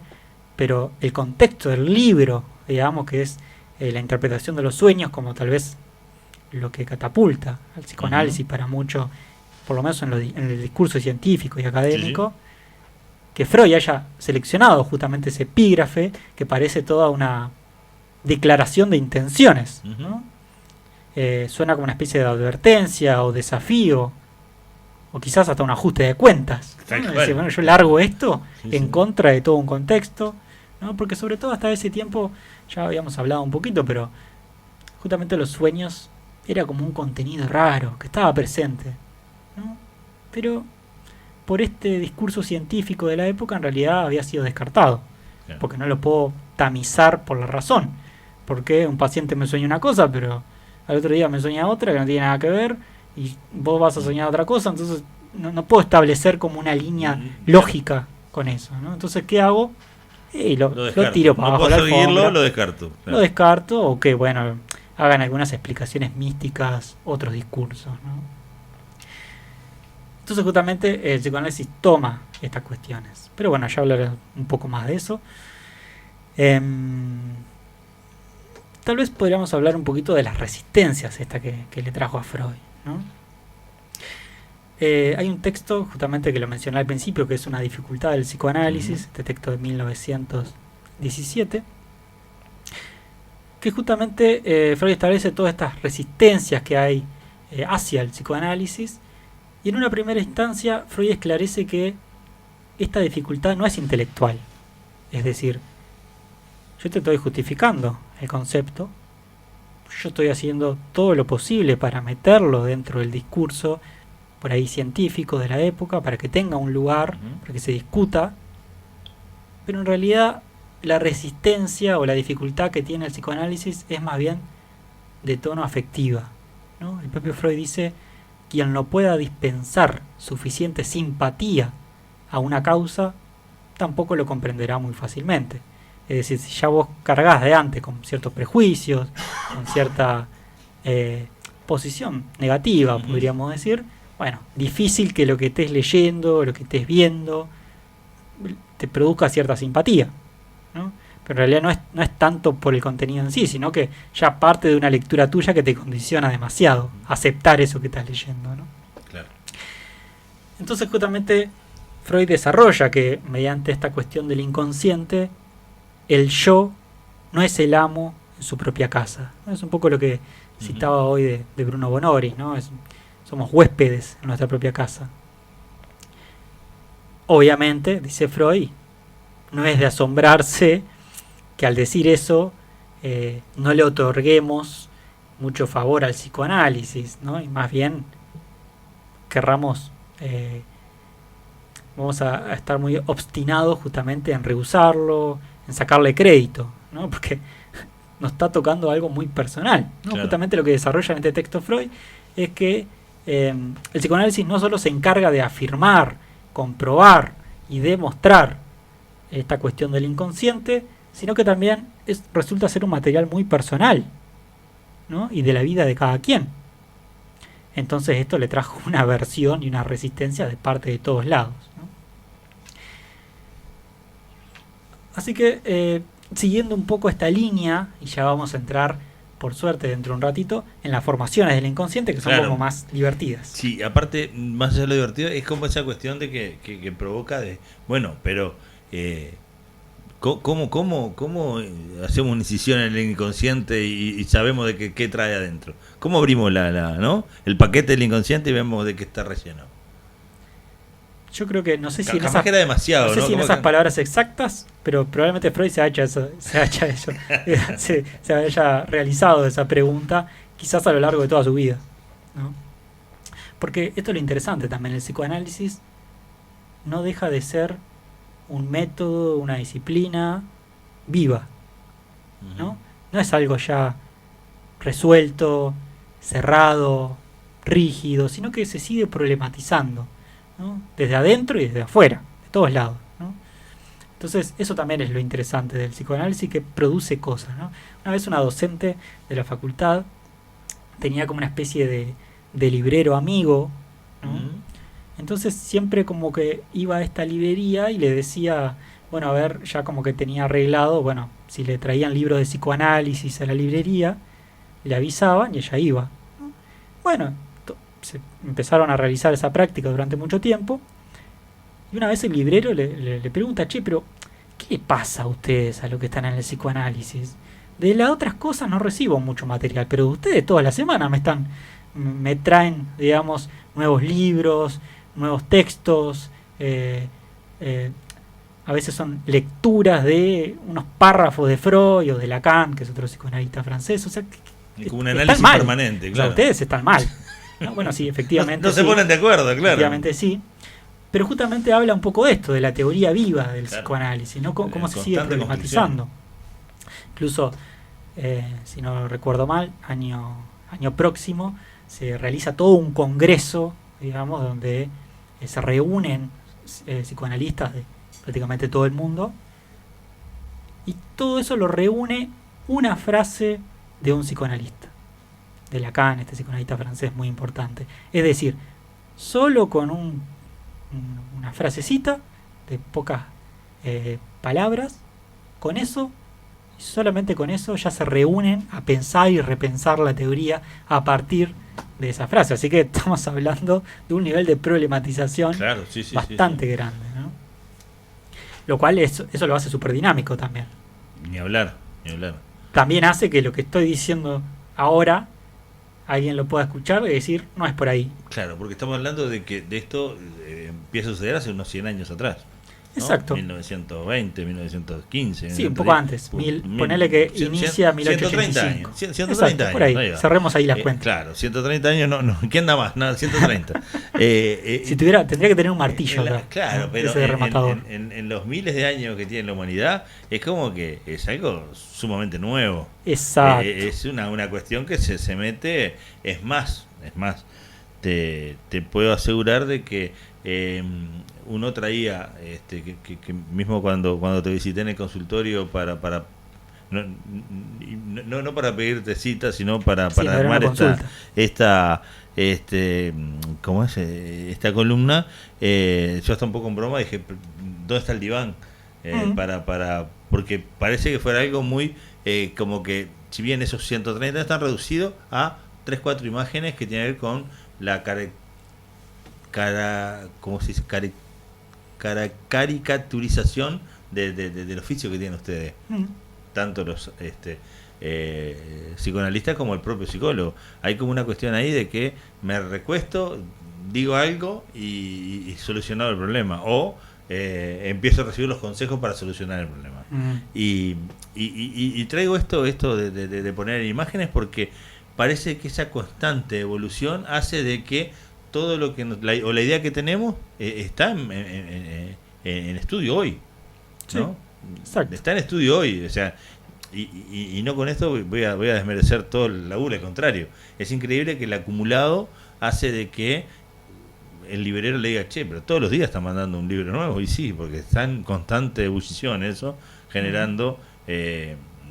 pero el contexto del libro, digamos, que es la interpretación de los sueños como tal vez lo que catapulta al psicoanálisis para muchos, por lo menos en el discurso científico y académico, que Freud haya seleccionado justamente ese epígrafe que parece toda una declaración de intenciones, ¿no? Suena como una especie de advertencia o desafío, o quizás hasta un ajuste de cuentas, ¿no? Decir, bueno, yo largo esto en contra de todo un contexto, ¿no? Porque sobre todo hasta ese tiempo, ya habíamos hablado un poquito, pero justamente los sueños era como un contenido raro, que estaba presente, ¿no? Pero por este discurso científico de la época en realidad había sido descartado, porque no lo puedo tamizar por la razón, porque un paciente me sueña una cosa, pero al otro día me sueña otra que no tiene nada que ver, y vos vas a soñar otra cosa, entonces no puedo establecer como una línea lógica con eso, ¿no? Entonces, ¿qué hago? Lo tiro para abajo. No puedo seguirlo, lo descarto. Lo descarto, o que, bueno, hagan algunas explicaciones místicas, otros discursos, ¿no? Entonces, justamente, el psicoanálisis toma estas cuestiones. Pero bueno, ya hablaré un poco más de eso. Tal vez podríamos hablar un poquito de las resistencias que le trajo a Freud, ¿no? Hay un texto justamente que lo mencioné al principio, que es una dificultad del psicoanálisis, este texto de 1917, que justamente Freud establece todas estas resistencias que hay hacia el psicoanálisis, y en una primera instancia Freud esclarece que esta dificultad no es intelectual, es decir, yo te estoy justificando el concepto, yo estoy haciendo todo lo posible para meterlo dentro del discurso por ahí científico de la época, para que tenga un lugar, para que se discuta, pero en realidad la resistencia o la dificultad que tiene el psicoanálisis es más bien de tono afectiva, ¿no? El propio Freud dice: quien no pueda dispensar suficiente simpatía a una causa, tampoco lo comprenderá muy fácilmente. Es decir, si ya vos cargás de antes con ciertos prejuicios, con cierta posición negativa, podríamos decir, bueno, difícil que lo que estés leyendo, lo que estés viendo, te produzca cierta simpatía, ¿no? Pero en realidad no es tanto por el contenido en sí, sino que ya parte de una lectura tuya que te condiciona demasiado aceptar eso que estás leyendo, ¿no? Claro. Entonces justamente Freud desarrolla que mediante esta cuestión del inconsciente, el yo no es el amo en su propia casa. Es un poco lo que citaba hoy de Bruno Bonori, ¿no? Somos huéspedes en nuestra propia casa. Obviamente, dice Freud, no es de asombrarse que al decir eso no le otorguemos mucho favor al psicoanálisis, ¿no? Y más bien querramos, vamos a estar muy obstinados justamente en rehusarlo, en sacarle crédito, ¿no? Porque nos está tocando algo muy personal, ¿no? Claro. Justamente lo que desarrolla en este texto Freud es que el psicoanálisis no solo se encarga de afirmar, comprobar y demostrar esta cuestión del inconsciente, sino que también resulta ser un material muy personal, ¿no? Y de la vida de cada quien. Entonces esto le trajo una aversión y una resistencia de parte de todos lados, ¿no? Así que siguiendo un poco esta línea, y ya vamos a entrar, por suerte, dentro de un ratito, en las formaciones del inconsciente, que son como más divertidas. Sí, aparte, más allá de lo divertido, es como esa cuestión de que provoca de, bueno, pero ¿cómo hacemos una incisión en el inconsciente y sabemos de qué trae adentro? ¿Cómo abrimos ¿no? el paquete del inconsciente y vemos de qué está relleno? Yo creo que, no sé si capaz que era demasiado, no sé si en esas palabras exactas, pero probablemente Freud se haya realizado esa pregunta, quizás a lo largo de toda su vida, ¿no? Porque esto es lo interesante también, el psicoanálisis no deja de ser un método, una disciplina viva, ¿no? No es algo ya resuelto, cerrado, rígido, sino que se sigue problematizando, ¿no? Desde adentro y desde afuera, de todos lados, ¿no? Entonces eso también es lo interesante del psicoanálisis, que produce cosas, ¿no? Una vez una docente de la facultad tenía como una especie de librero amigo, ¿no? Entonces siempre como que iba a esta librería y le decía, bueno, a ver, ya como que tenía arreglado, bueno, si le traían libros de psicoanálisis a la librería, le avisaban y ella iba. Bueno, se empezaron a realizar esa práctica durante mucho tiempo, y una vez el librero le pregunta, che, pero ¿qué le pasa a ustedes a lo que están en el psicoanálisis? De las otras cosas no recibo mucho material, pero ustedes toda la semana me traen, digamos, nuevos libros, nuevos textos, a veces son lecturas de unos párrafos de Freud o de Lacan, que es otro psicoanalista francés, o sea, como un análisis permanente, claro. O sea, ustedes están mal, ¿no? Bueno, sí, efectivamente. No se ponen de acuerdo, claro. Efectivamente sí. Pero justamente habla un poco de esto, de la teoría viva del psicoanálisis, ¿no? Cómo se sigue problematizando. Incluso, si no recuerdo mal, año próximo se realiza todo un congreso, digamos, donde se reúnen psicoanalistas de prácticamente todo el mundo, y todo eso lo reúne una frase de un psicoanalista, de Lacan, este psicoanalista francés muy importante. Es decir, solo con una frasecita de pocas palabras, con eso, solamente con eso ya se reúnen a pensar y repensar la teoría a partir de esa frase. Así que estamos hablando de un nivel de problematización bastante grande, ¿no? Lo cual eso lo hace súper dinámico también. Ni hablar. También hace que lo que estoy diciendo ahora alguien lo pueda escuchar y decir, no es por ahí. Claro, porque estamos hablando de que de esto empieza a suceder hace unos 100 años atrás, ¿no? Exacto. 1920, 1915. Sí, un poco antes. Ponele que inicia 1885. 130 años. Por ahí. Cerremos ahí las cuentas. Claro, 130 años no. ¿Quién da más? No, 130. Si tendría que tener un martillo. Claro, ¿no? pero en los miles de años que tiene la humanidad, es como que es algo sumamente nuevo. Exacto. Es una cuestión que se mete. Es más, te puedo asegurar de que uno traía, que mismo cuando te visité en el consultorio para no para pedirte cita, sino para armar esta ¿cómo es? Esta columna, yo hasta un poco en broma dije, ¿dónde está el diván? Porque parece que fuera algo muy como que, si bien esos 130 están reducidos a 3-4 imágenes que tienen que ver con la ¿cómo se dice? caricaturización del oficio que tienen ustedes, tanto los psicoanalistas como el propio psicólogo. Hay como una cuestión ahí de que me recuesto, digo algo y solucionado el problema, o empiezo a recibir los consejos para solucionar el problema. Y traigo esto de poner imágenes porque parece que esa constante evolución hace de que todo lo que la idea que tenemos está en estudio hoy, ¿no? Sí, está en estudio hoy, o sea, y no con esto voy a desmerecer todo el laburo, al contrario, es increíble que el acumulado hace de que el librero le diga, che, pero todos los días están mandando un libro nuevo, y sí, porque está en constante ebullición eso, generando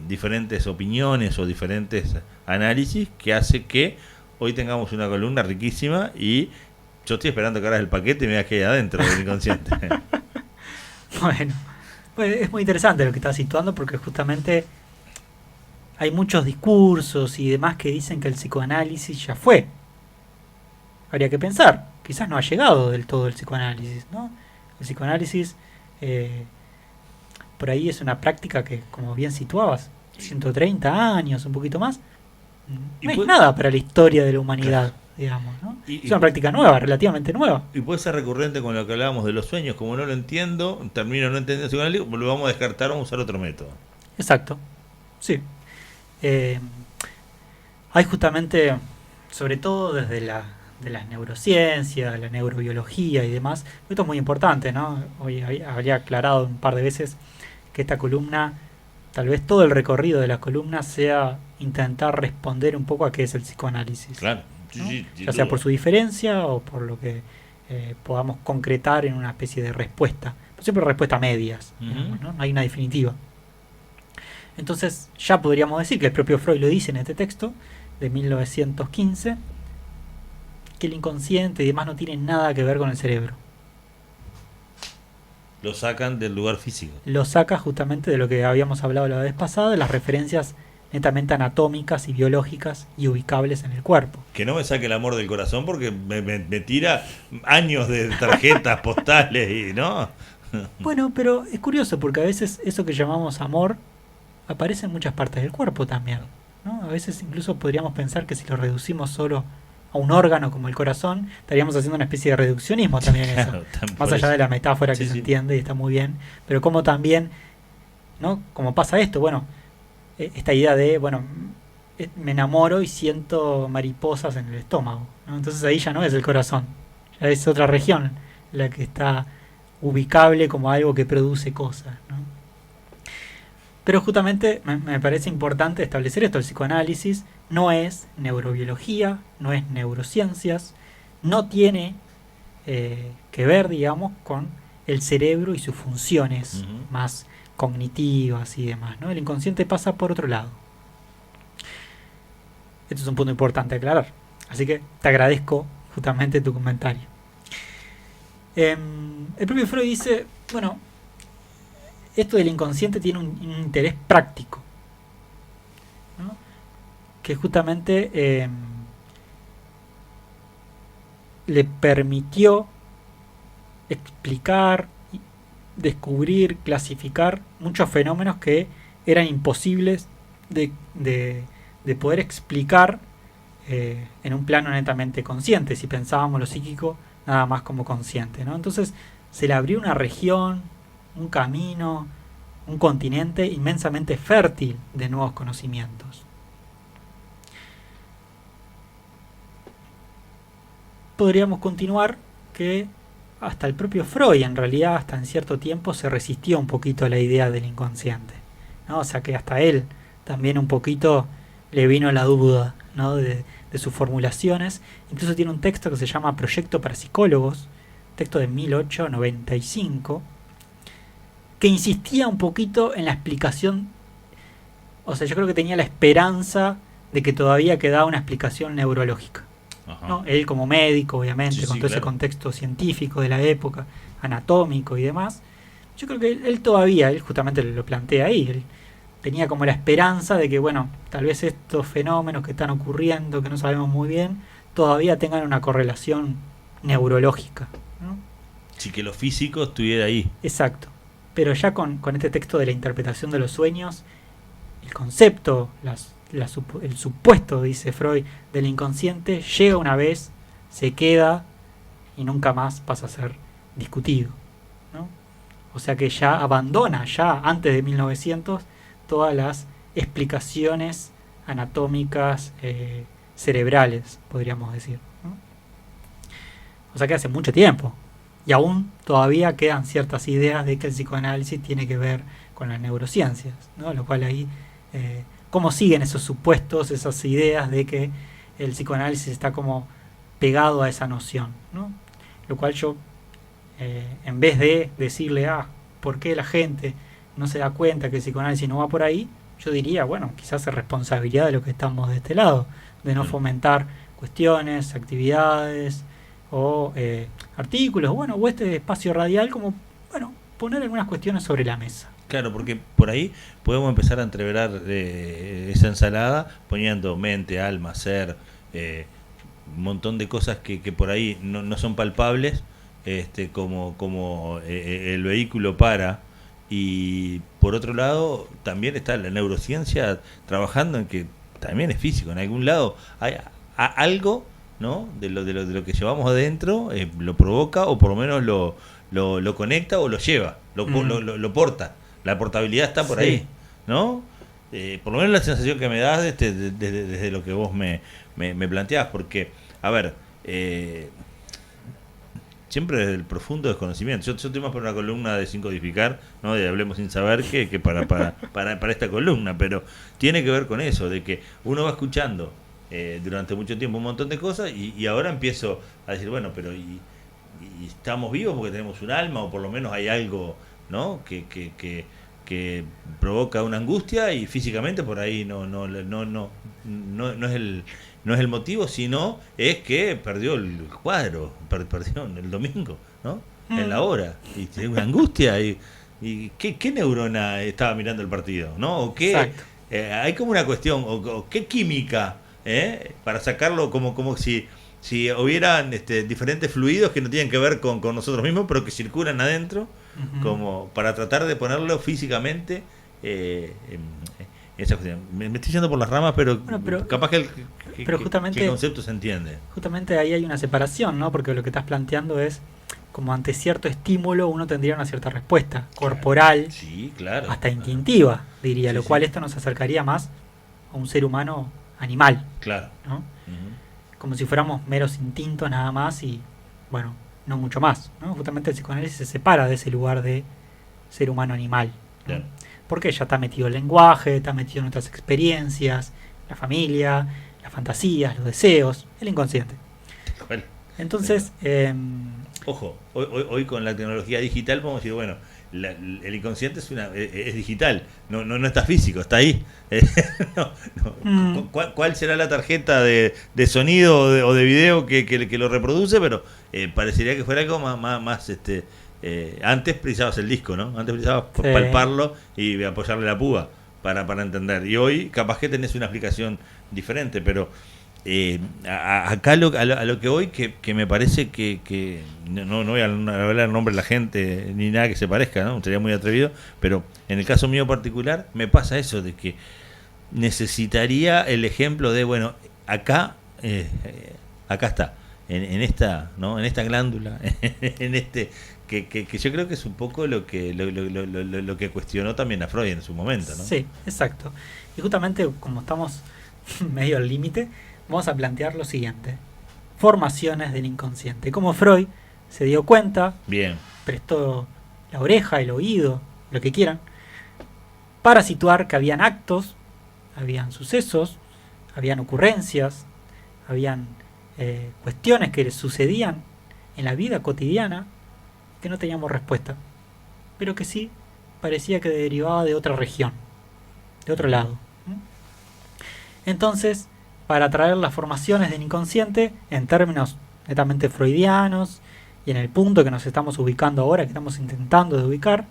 diferentes opiniones o diferentes análisis que hace que hoy tengamos una columna riquísima y yo estoy esperando que abras el paquete y me veas que hay adentro del inconsciente. Bueno, pues es muy interesante lo que estás situando porque justamente hay muchos discursos y demás que dicen que el psicoanálisis ya fue. Habría que pensar, quizás no ha llegado del todo el psicoanálisis, ¿no? El psicoanálisis por ahí es una práctica que, como bien situabas, 130 años, un poquito más, no es nada para la historia de la humanidad, claro, digamos, ¿no? Es una práctica nueva, relativamente nueva. Y puede ser recurrente con lo que hablábamos de los sueños, como no lo entiendo, termino no entendiendo el psicoanálisis, lo vamos a descartar, vamos a usar otro método. Exacto, sí. Hay justamente, sobre todo desde de las neurociencias, la neurobiología y demás, esto es muy importante, ¿no? Hoy habría aclarado un par de veces que esta columna, tal vez todo el recorrido de la columna sea intentar responder un poco a qué es el psicoanálisis. Claro, ¿no? Sí, ya sea por su diferencia o por lo que podamos concretar en una especie de respuesta. Pero siempre respuesta a medias, digamos, ¿no? No hay una definitiva. Entonces ya podríamos decir que el propio Freud lo dice en este texto de 1915, que el inconsciente y demás no tiene nada que ver con el cerebro. Lo sacan del lugar físico. Lo saca justamente de lo que habíamos hablado la vez pasada, de las referencias netamente anatómicas y biológicas y ubicables en el cuerpo. Que no me saque el amor del corazón porque me tira años de tarjetas postales y no. Bueno, pero es curioso porque a veces eso que llamamos amor aparece en muchas partes del cuerpo también, ¿no? A veces incluso podríamos pensar que si lo reducimos solo a un órgano como el corazón, estaríamos haciendo una especie de reduccionismo también en claro, eso. Más allá de la metáfora que se entiende y está muy bien, pero como también, ¿no? Como pasa esto, bueno, esta idea de, bueno, me enamoro y siento mariposas en el estómago, ¿no? Entonces ahí ya no es el corazón, ya es otra región la que está ubicable como algo que produce cosas, ¿no? Pero justamente me parece importante establecer esto. El psicoanálisis no es neurobiología, no es neurociencias, no tiene que ver, digamos, con el cerebro y sus funciones más cognitivas y demás, ¿no? El inconsciente pasa por otro lado. Esto es un punto importante a aclarar. Así que te agradezco justamente tu comentario. El propio Freud dice, bueno, esto del inconsciente tiene un interés práctico, ¿no? Que justamente le permitió explicar, descubrir, clasificar muchos fenómenos que eran imposibles de poder explicar en un plano netamente consciente, si pensábamos lo psíquico nada más como consciente, ¿no? Entonces se le abrió una región, un camino, un continente inmensamente fértil de nuevos conocimientos. Podríamos continuar que hasta el propio Freud, en realidad, hasta en cierto tiempo se resistió un poquito a la idea del inconsciente, ¿no? O sea que hasta él también un poquito le vino la duda, ¿no? de sus formulaciones. Incluso tiene un texto que se llama Proyecto para Psicólogos, texto de 1895, que insistía un poquito en la explicación. O sea, yo creo que tenía la esperanza de que todavía quedaba una explicación neurológica, ¿no? Él como médico, obviamente, con todo ese contexto científico de la época, anatómico y demás. Yo creo que él todavía, él justamente lo plantea ahí, él tenía como la esperanza de que, bueno, tal vez estos fenómenos que están ocurriendo, que no sabemos muy bien, todavía tengan una correlación neurológica, ¿no? Sí, que lo físico estuviera ahí. Exacto. Pero ya con este texto de la interpretación de los sueños, el concepto, el supuesto, dice Freud, del inconsciente llega una vez, se queda y nunca más pasa a ser discutido, ¿no? O sea que ya abandona, ya antes de 1900, todas las explicaciones anatómicas cerebrales, podríamos decir, ¿no? O sea que hace mucho tiempo. Y aún todavía quedan ciertas ideas de que el psicoanálisis tiene que ver con las neurociencias, ¿no? Lo cual ahí, cómo siguen esos supuestos, esas ideas de que el psicoanálisis está como pegado a esa noción, ¿no? Lo cual yo, en vez de decirle, ¿por qué la gente no se da cuenta que el psicoanálisis no va por ahí? Yo diría, bueno, quizás es responsabilidad de los que estamos de este lado, de no fomentar cuestiones, actividades o artículos, bueno, o este espacio radial, como, bueno, poner algunas cuestiones sobre la mesa. Claro, porque por ahí podemos empezar a entreverar esa ensalada poniendo mente, alma, ser, un montón de cosas que por ahí no son palpables, como el vehículo para. Y por otro lado, también está la neurociencia trabajando en que también es físico. En algún lado hay algo, ¿no? de lo que llevamos adentro, lo provoca o por lo menos lo conecta o lo lleva, lo porta. La portabilidad está por ahí, ¿no? Por lo menos la sensación que me das desde lo que vos me planteás, porque, a ver, siempre desde el profundo desconocimiento. Yo estoy más para una columna de Sin Codificar, ¿no? De Hablemos Sin Saber, que para esta columna, pero tiene que ver con eso, de que uno va escuchando durante mucho tiempo un montón de cosas y ahora empiezo a decir, bueno, pero y estamos vivos porque tenemos un alma, o por lo menos hay algo, ¿no? que provoca una angustia, y físicamente por ahí no es el motivo, sino es que perdió el cuadro, perdió el domingo, ¿no? En la hora, y tiene una angustia, y ¿qué neurona estaba mirando el partido, ¿no? O qué, hay como una cuestión, o qué química, para sacarlo como si hubieran diferentes fluidos que no tienen que ver con nosotros mismos, pero que circulan adentro, como para tratar de ponerlo físicamente esa cuestión. Me estoy yendo por las ramas, pero capaz que el concepto se entiende. Justamente ahí hay una separación, ¿no? Porque lo que estás planteando es como ante cierto estímulo uno tendría una cierta respuesta corporal, sí, claro, hasta instintiva, diría, sí, lo cual esto nos acercaría más a un ser humano animal, claro, ¿no? Como si fuéramos meros instintos nada más y, bueno, no mucho más, ¿no? Justamente el psicoanálisis se separa de ese lugar de ser humano animal, ¿no? Claro. Porque ya está metido el lenguaje, está metido en nuestras experiencias, la familia, las fantasías, los deseos, el inconsciente. Bueno, entonces, ojo, hoy con la tecnología digital podemos decir, bueno, el inconsciente es digital, no está físico, está ahí. ¿Cuál será la tarjeta de sonido o de video que lo reproduce? Pero parecería que fuera algo más antes precisabas el disco, ¿no? Antes precisabas palparlo y apoyarle la púa para entender. Y hoy capaz que tenés una explicación diferente, pero acá a lo que voy, que me parece que no voy a hablar el nombre de la gente ni nada que se parezca, ¿no? Sería muy atrevido, pero en el caso mío particular me pasa eso, de que necesitaría el ejemplo de, bueno, acá está, en esta, ¿no? En esta glándula, en que yo creo que es un poco lo que cuestionó también a Freud en su momento, ¿no? Sí, exacto. Y justamente como estamos medio al límite, vamos a plantear lo siguiente: formaciones del inconsciente. Como Freud se dio cuenta, bien, prestó la oreja, el oído, lo que quieran, para situar que habían actos, habían sucesos, habían ocurrencias, habían cuestiones que sucedían en la vida cotidiana que no teníamos respuesta, pero que sí parecía que derivaba de otra región, de otro lado. Entonces, para traer las formaciones del inconsciente en términos netamente freudianos y en el punto que nos estamos ubicando ahora, que estamos intentando de ubicar,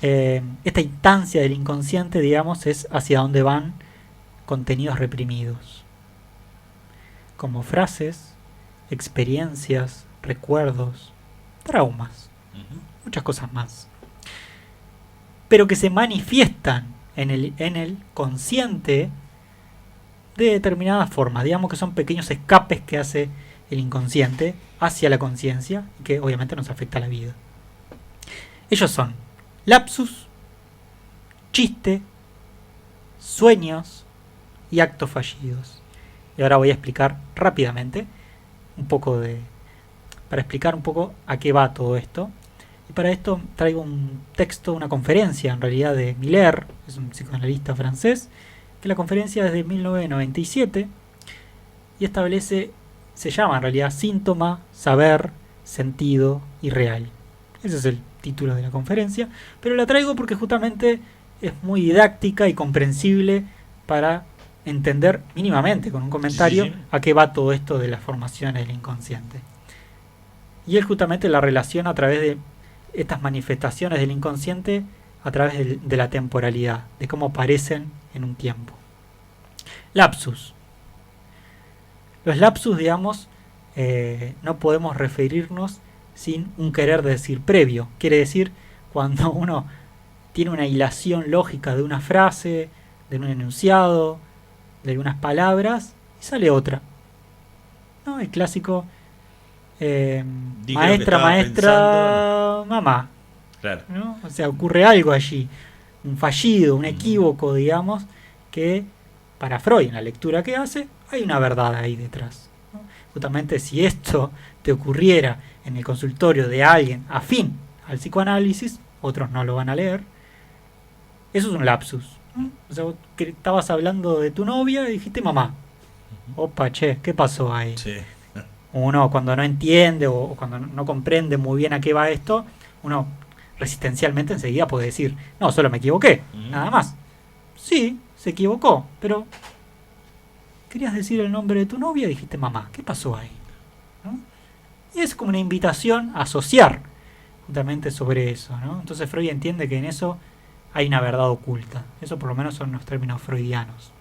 esta instancia del inconsciente, digamos, es hacia donde van contenidos reprimidos, como frases, experiencias, recuerdos, traumas, muchas cosas más, pero que se manifiestan en el consciente de determinadas formas. Digamos que son pequeños escapes que hace el inconsciente hacia la conciencia y que obviamente nos afecta a la vida. Ellos son lapsus, chiste, sueños y actos fallidos. Y ahora voy a explicar rápidamente para explicar un poco a qué va todo esto. Y para esto traigo un texto, una conferencia en realidad de Miller, es un psicoanalista francés, que la conferencia es de 1997 y se llama en realidad Síntoma, Saber, Sentido y Real. Ese es el título de la conferencia, pero la traigo porque justamente es muy didáctica y comprensible para entender mínimamente con un comentario a qué va todo esto de las formaciones del inconsciente. Y él justamente la relaciona a través de estas manifestaciones del inconsciente a través de la temporalidad, de cómo aparecen en un tiempo. Lapsus. Los lapsus, digamos, no podemos referirnos sin un querer decir previo. Quiere decir cuando uno tiene una hilación lógica de una frase, de un enunciado, de algunas palabras, y sale otra. ¿No? El clásico maestra, pensando, mamá. Claro. ¿No? O sea, ocurre algo allí, un fallido, un equívoco, digamos, que para Freud, en la lectura que hace, hay una verdad ahí detrás, ¿no? Justamente si esto te ocurriera en el consultorio de alguien afín al psicoanálisis, otros no lo van a leer, eso es un lapsus, ¿no? O sea, que estabas hablando de tu novia y dijiste mamá. Opa, che, ¿qué pasó ahí? Sí. Uno cuando no entiende o cuando no comprende muy bien a qué va esto, uno resistencialmente enseguida puede decir, no, solo me equivoqué, nada más. Sí, se equivocó, pero querías decir el nombre de tu novia y dijiste mamá. ¿Qué pasó ahí? ¿No? Y es como una invitación a asociar justamente sobre eso, ¿no? Entonces Freud entiende que en eso hay una verdad oculta. Eso por lo menos son los términos freudianos.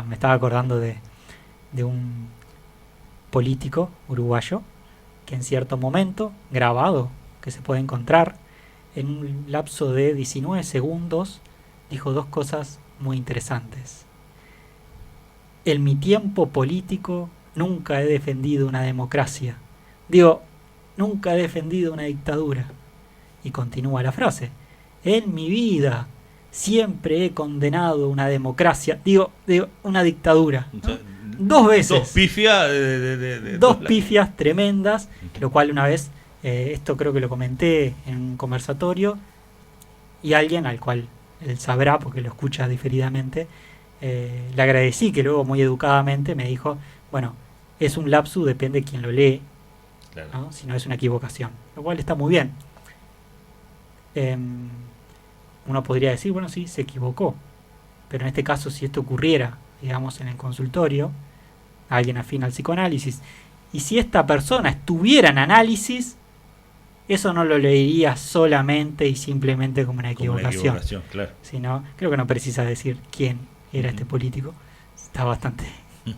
Me estaba acordando de un político uruguayo que en cierto momento, grabado, que se puede encontrar, en un lapso de 19 segundos, dijo dos cosas muy interesantes. En mi tiempo político nunca he defendido una democracia. Nunca he defendido una dictadura. Y continúa la frase. En mi vida siempre he condenado una democracia. Una dictadura, ¿no? Dos veces. Dos pifias tremendas, lo cual una vez, esto creo que lo comenté en un conversatorio, y alguien al cual él sabrá porque lo escucha diferidamente, le agradecí que luego muy educadamente me dijo, bueno, es un lapsus, depende de quién lo lee, claro, ¿no? Si no es una equivocación, lo cual está muy bien. Uno podría decir, bueno, sí, se equivocó, pero en este caso si esto ocurriera, digamos, en el consultorio, alguien afín al psicoanálisis, y si esta persona estuviera en análisis, eso no lo leería solamente y simplemente como una equivocación, claro. Sino, creo que no precisa decir quién era este político, está bastante,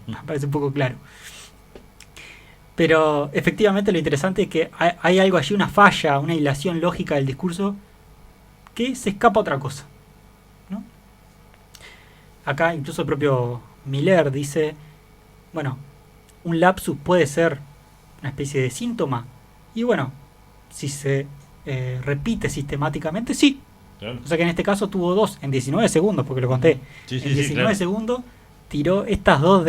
me parece un poco claro. Pero efectivamente lo interesante es que hay algo allí, una falla, una hilación lógica del discurso que se escapa a otra cosa, ¿no? Acá incluso el propio Miller dice, bueno, un lapsus puede ser una especie de síntoma, y bueno, si se repite sistemáticamente, sí. Claro. O sea que en este caso tuvo dos, en 19 segundos, porque lo conté. Sí, en 19 claro. segundos tiró estas dos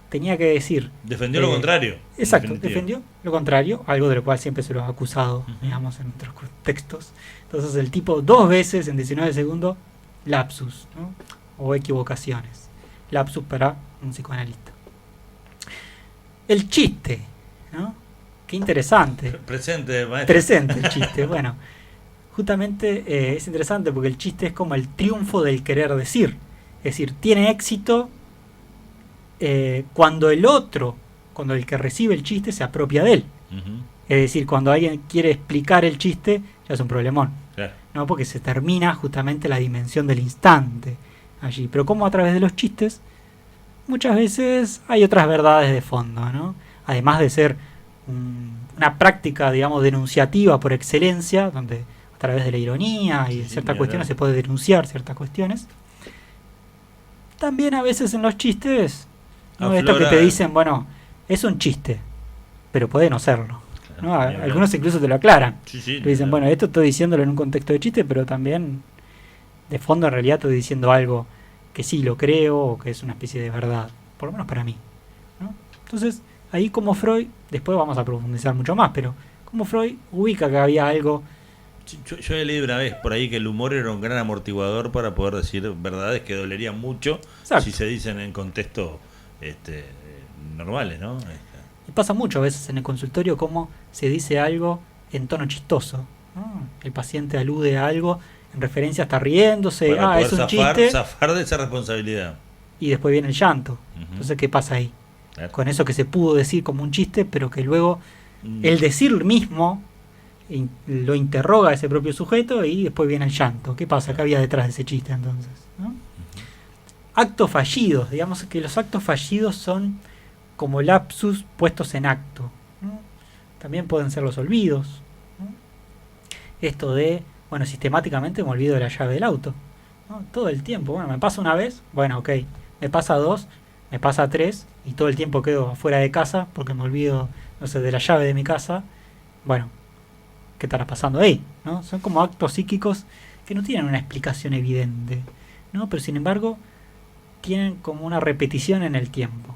tenía que decir. Defendió lo contrario. Exacto, defendió lo contrario, algo de lo cual siempre se lo ha acusado, digamos, en otros textos. Entonces el tipo dos veces en 19 segundos, lapsus, ¿no? O equivocaciones. Lapsus para un psicoanalista. El chiste, ¿no? Qué interesante. Presente, maestro. Presente el chiste, bueno. Justamente es interesante porque el chiste es como el triunfo del querer decir. Es decir, tiene éxito cuando el que recibe el chiste se apropia de él. Es decir, cuando alguien quiere explicar el chiste, ya es un problemón. Claro. ¿No? Porque se termina justamente la dimensión del instante allí. Pero como a través de los chistes, muchas veces hay otras verdades de fondo, ¿no? Además de ser una práctica, digamos, denunciativa por excelencia, donde a través de la ironía y de ciertas cuestiones se puede denunciar ciertas cuestiones. También a veces en los chistes, ¿no? Esto que te dicen, bueno, es un chiste, pero puede no serlo, ¿no? Algunos incluso te lo aclaran. Te dicen, bueno, esto estoy diciéndolo en un contexto de chiste, pero también de fondo en realidad estoy diciendo algo que sí lo creo o que es una especie de verdad, por lo menos para mí, ¿no? Entonces, ahí como Freud, después vamos a profundizar mucho más, pero como Freud ubica que había algo. Yo he leído una vez por ahí que el humor era un gran amortiguador para poder decir verdades que dolerían mucho. Exacto. Si se dicen en contextos normales, ¿no? Y pasa mucho a veces en el consultorio como se dice algo en tono chistoso, ¿no? El paciente alude a algo, en referencia está riéndose, es un chiste. Zafar de esa responsabilidad. Y después viene el llanto. Entonces, ¿qué pasa ahí? Claro. Con eso que se pudo decir como un chiste, pero que luego el decir mismo lo interroga a ese propio sujeto y después viene el llanto. ¿Qué pasa? ¿Qué había detrás de ese chiste entonces? ¿No? Actos fallidos. Digamos que los actos fallidos son como lapsus puestos en acto, ¿no? También pueden ser los olvidos, ¿no? Esto de, bueno, sistemáticamente me olvido de la llave del auto, ¿no? Todo el tiempo. Bueno, me pasa una vez, bueno, ok. Me pasa 2, me pasa 3 y todo el tiempo quedo afuera de casa porque me olvido, no sé, de la llave de mi casa. Bueno, ¿qué estará pasando ahí? ¿No? Son como actos psíquicos que no tienen una explicación evidente, ¿no? Pero sin embargo tienen como una repetición en el tiempo.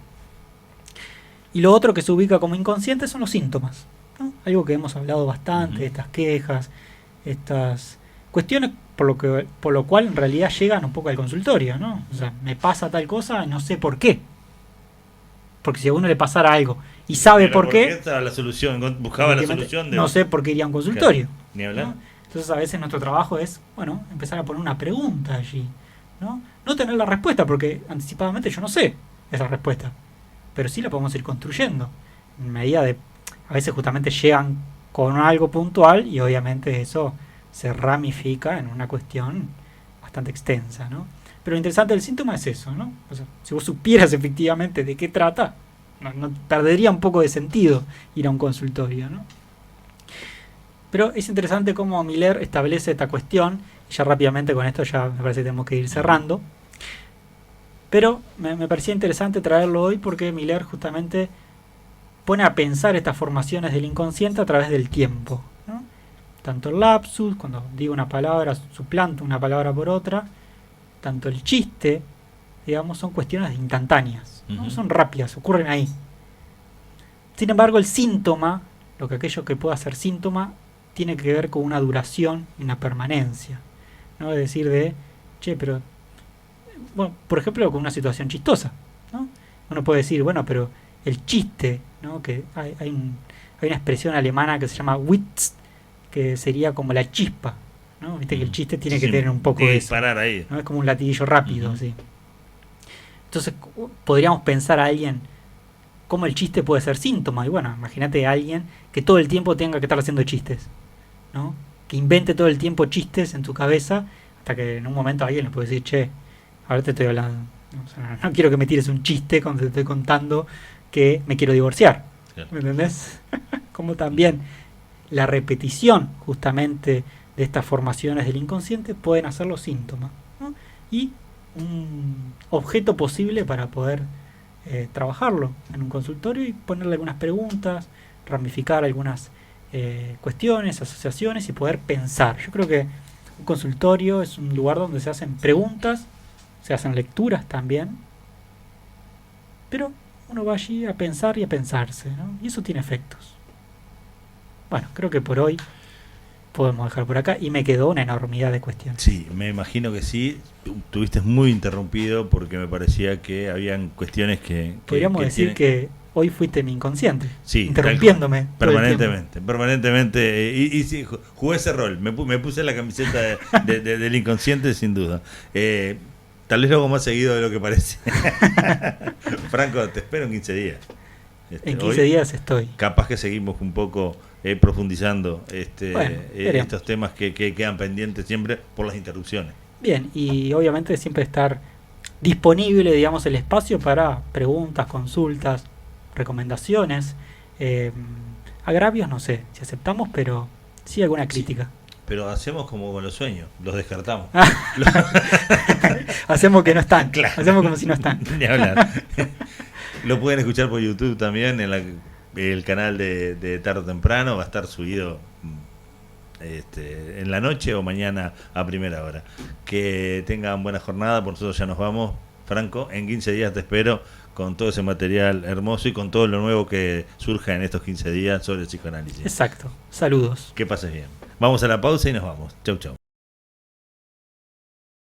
Y lo otro que se ubica como inconsciente son los síntomas, ¿no? Algo que hemos hablado bastante, estas quejas, estas cuestiones por lo cual en realidad llegan un poco al consultorio, ¿no? O sea, me pasa tal cosa, no sé por qué. Porque si a uno le pasara algo y sabe por qué, estaba la solución, buscaba la solución no sé por qué iría a un consultorio, claro, ni hablar, ¿no? Entonces a veces nuestro trabajo es, bueno, empezar a poner una pregunta allí, ¿no? No tener la respuesta porque anticipadamente yo no sé esa respuesta, pero sí la podemos ir construyendo en medida de, a veces justamente llegan con algo puntual y obviamente eso se ramifica en una cuestión bastante extensa, ¿no? Pero lo interesante del síntoma es eso, ¿no? O sea, si vos supieras efectivamente de qué trata, no perdería un poco de sentido ir a un consultorio, ¿no? Pero es interesante cómo Miller establece esta cuestión. Ya rápidamente con esto ya me parece que tenemos que ir cerrando. Pero me parecía interesante traerlo hoy porque Miller justamente pone a pensar estas formaciones del inconsciente a través del tiempo, ¿no? Tanto el lapsus, cuando digo una palabra, suplanto una palabra por otra, tanto el chiste, digamos, son cuestiones instantáneas, ¿no? Son rápidas, ocurren ahí. Sin embargo, el síntoma, aquello que pueda ser síntoma, tiene que ver con una duración y una permanencia, ¿no? Es decir, pero, bueno, por ejemplo, con una situación chistosa, ¿no? Uno puede decir, bueno, pero el chiste, ¿no? Que hay una expresión alemana que se llama Witz, que sería como la chispa, ¿no? Viste que el chiste tiene que tener un poco de eso, ahí, ¿no? Es como un latiguillo rápido, ¿sí? Entonces podríamos pensar a alguien cómo el chiste puede ser síntoma. Y bueno, imagínate a alguien que todo el tiempo tenga que estar haciendo chistes, ¿no? Que invente todo el tiempo chistes en tu cabeza hasta que en un momento alguien le puede decir, che, ahora te estoy hablando, o sea, no quiero que me tires un chiste cuando te estoy contando que me quiero divorciar, ¿me entendés? Como también la repetición justamente de estas formaciones del inconsciente pueden hacer los síntomas, ¿no? Y un objeto posible para poder trabajarlo en un consultorio y ponerle algunas preguntas, ramificar algunas cuestiones, asociaciones y poder pensar. Yo creo que un consultorio es un lugar donde se hacen preguntas, se hacen lecturas también, pero uno va allí a pensar y a pensarse, ¿no? Y eso tiene efectos. Bueno, creo que por hoy podemos dejar por acá y me quedó una enormidad de cuestiones. Sí, me imagino que sí. Tuviste muy interrumpido porque me parecía que habían cuestiones que podríamos decir que hoy fuiste mi inconsciente, sí, interrumpiéndome permanentemente. Y sí, jugué ese rol. Me puse la camiseta del inconsciente sin duda. Tal vez lo hago más seguido de lo que parece. Franco, te espero en 15 días. En 15 días estoy. Capaz que seguimos un poco profundizando estos temas que quedan pendientes siempre por las interrupciones. Bien, y obviamente siempre estar disponible, digamos, el espacio para preguntas, consultas, recomendaciones. Agravios no sé si aceptamos, pero sí alguna crítica. Pero hacemos como con los sueños, los descartamos. Hacemos que no están, Claro. hacemos como si no están. Ni hablar. Lo pueden escuchar por YouTube también, en el canal de Tarde o Temprano, va a estar subido en la noche o mañana a primera hora. Que tengan buena jornada, por nosotros ya nos vamos. Franco, en 15 días te espero con todo ese material hermoso y con todo lo nuevo que surja en estos 15 días sobre el psicoanálisis. Exacto. Saludos. Que pases bien. Vamos a la pausa y nos vamos. Chau, chau.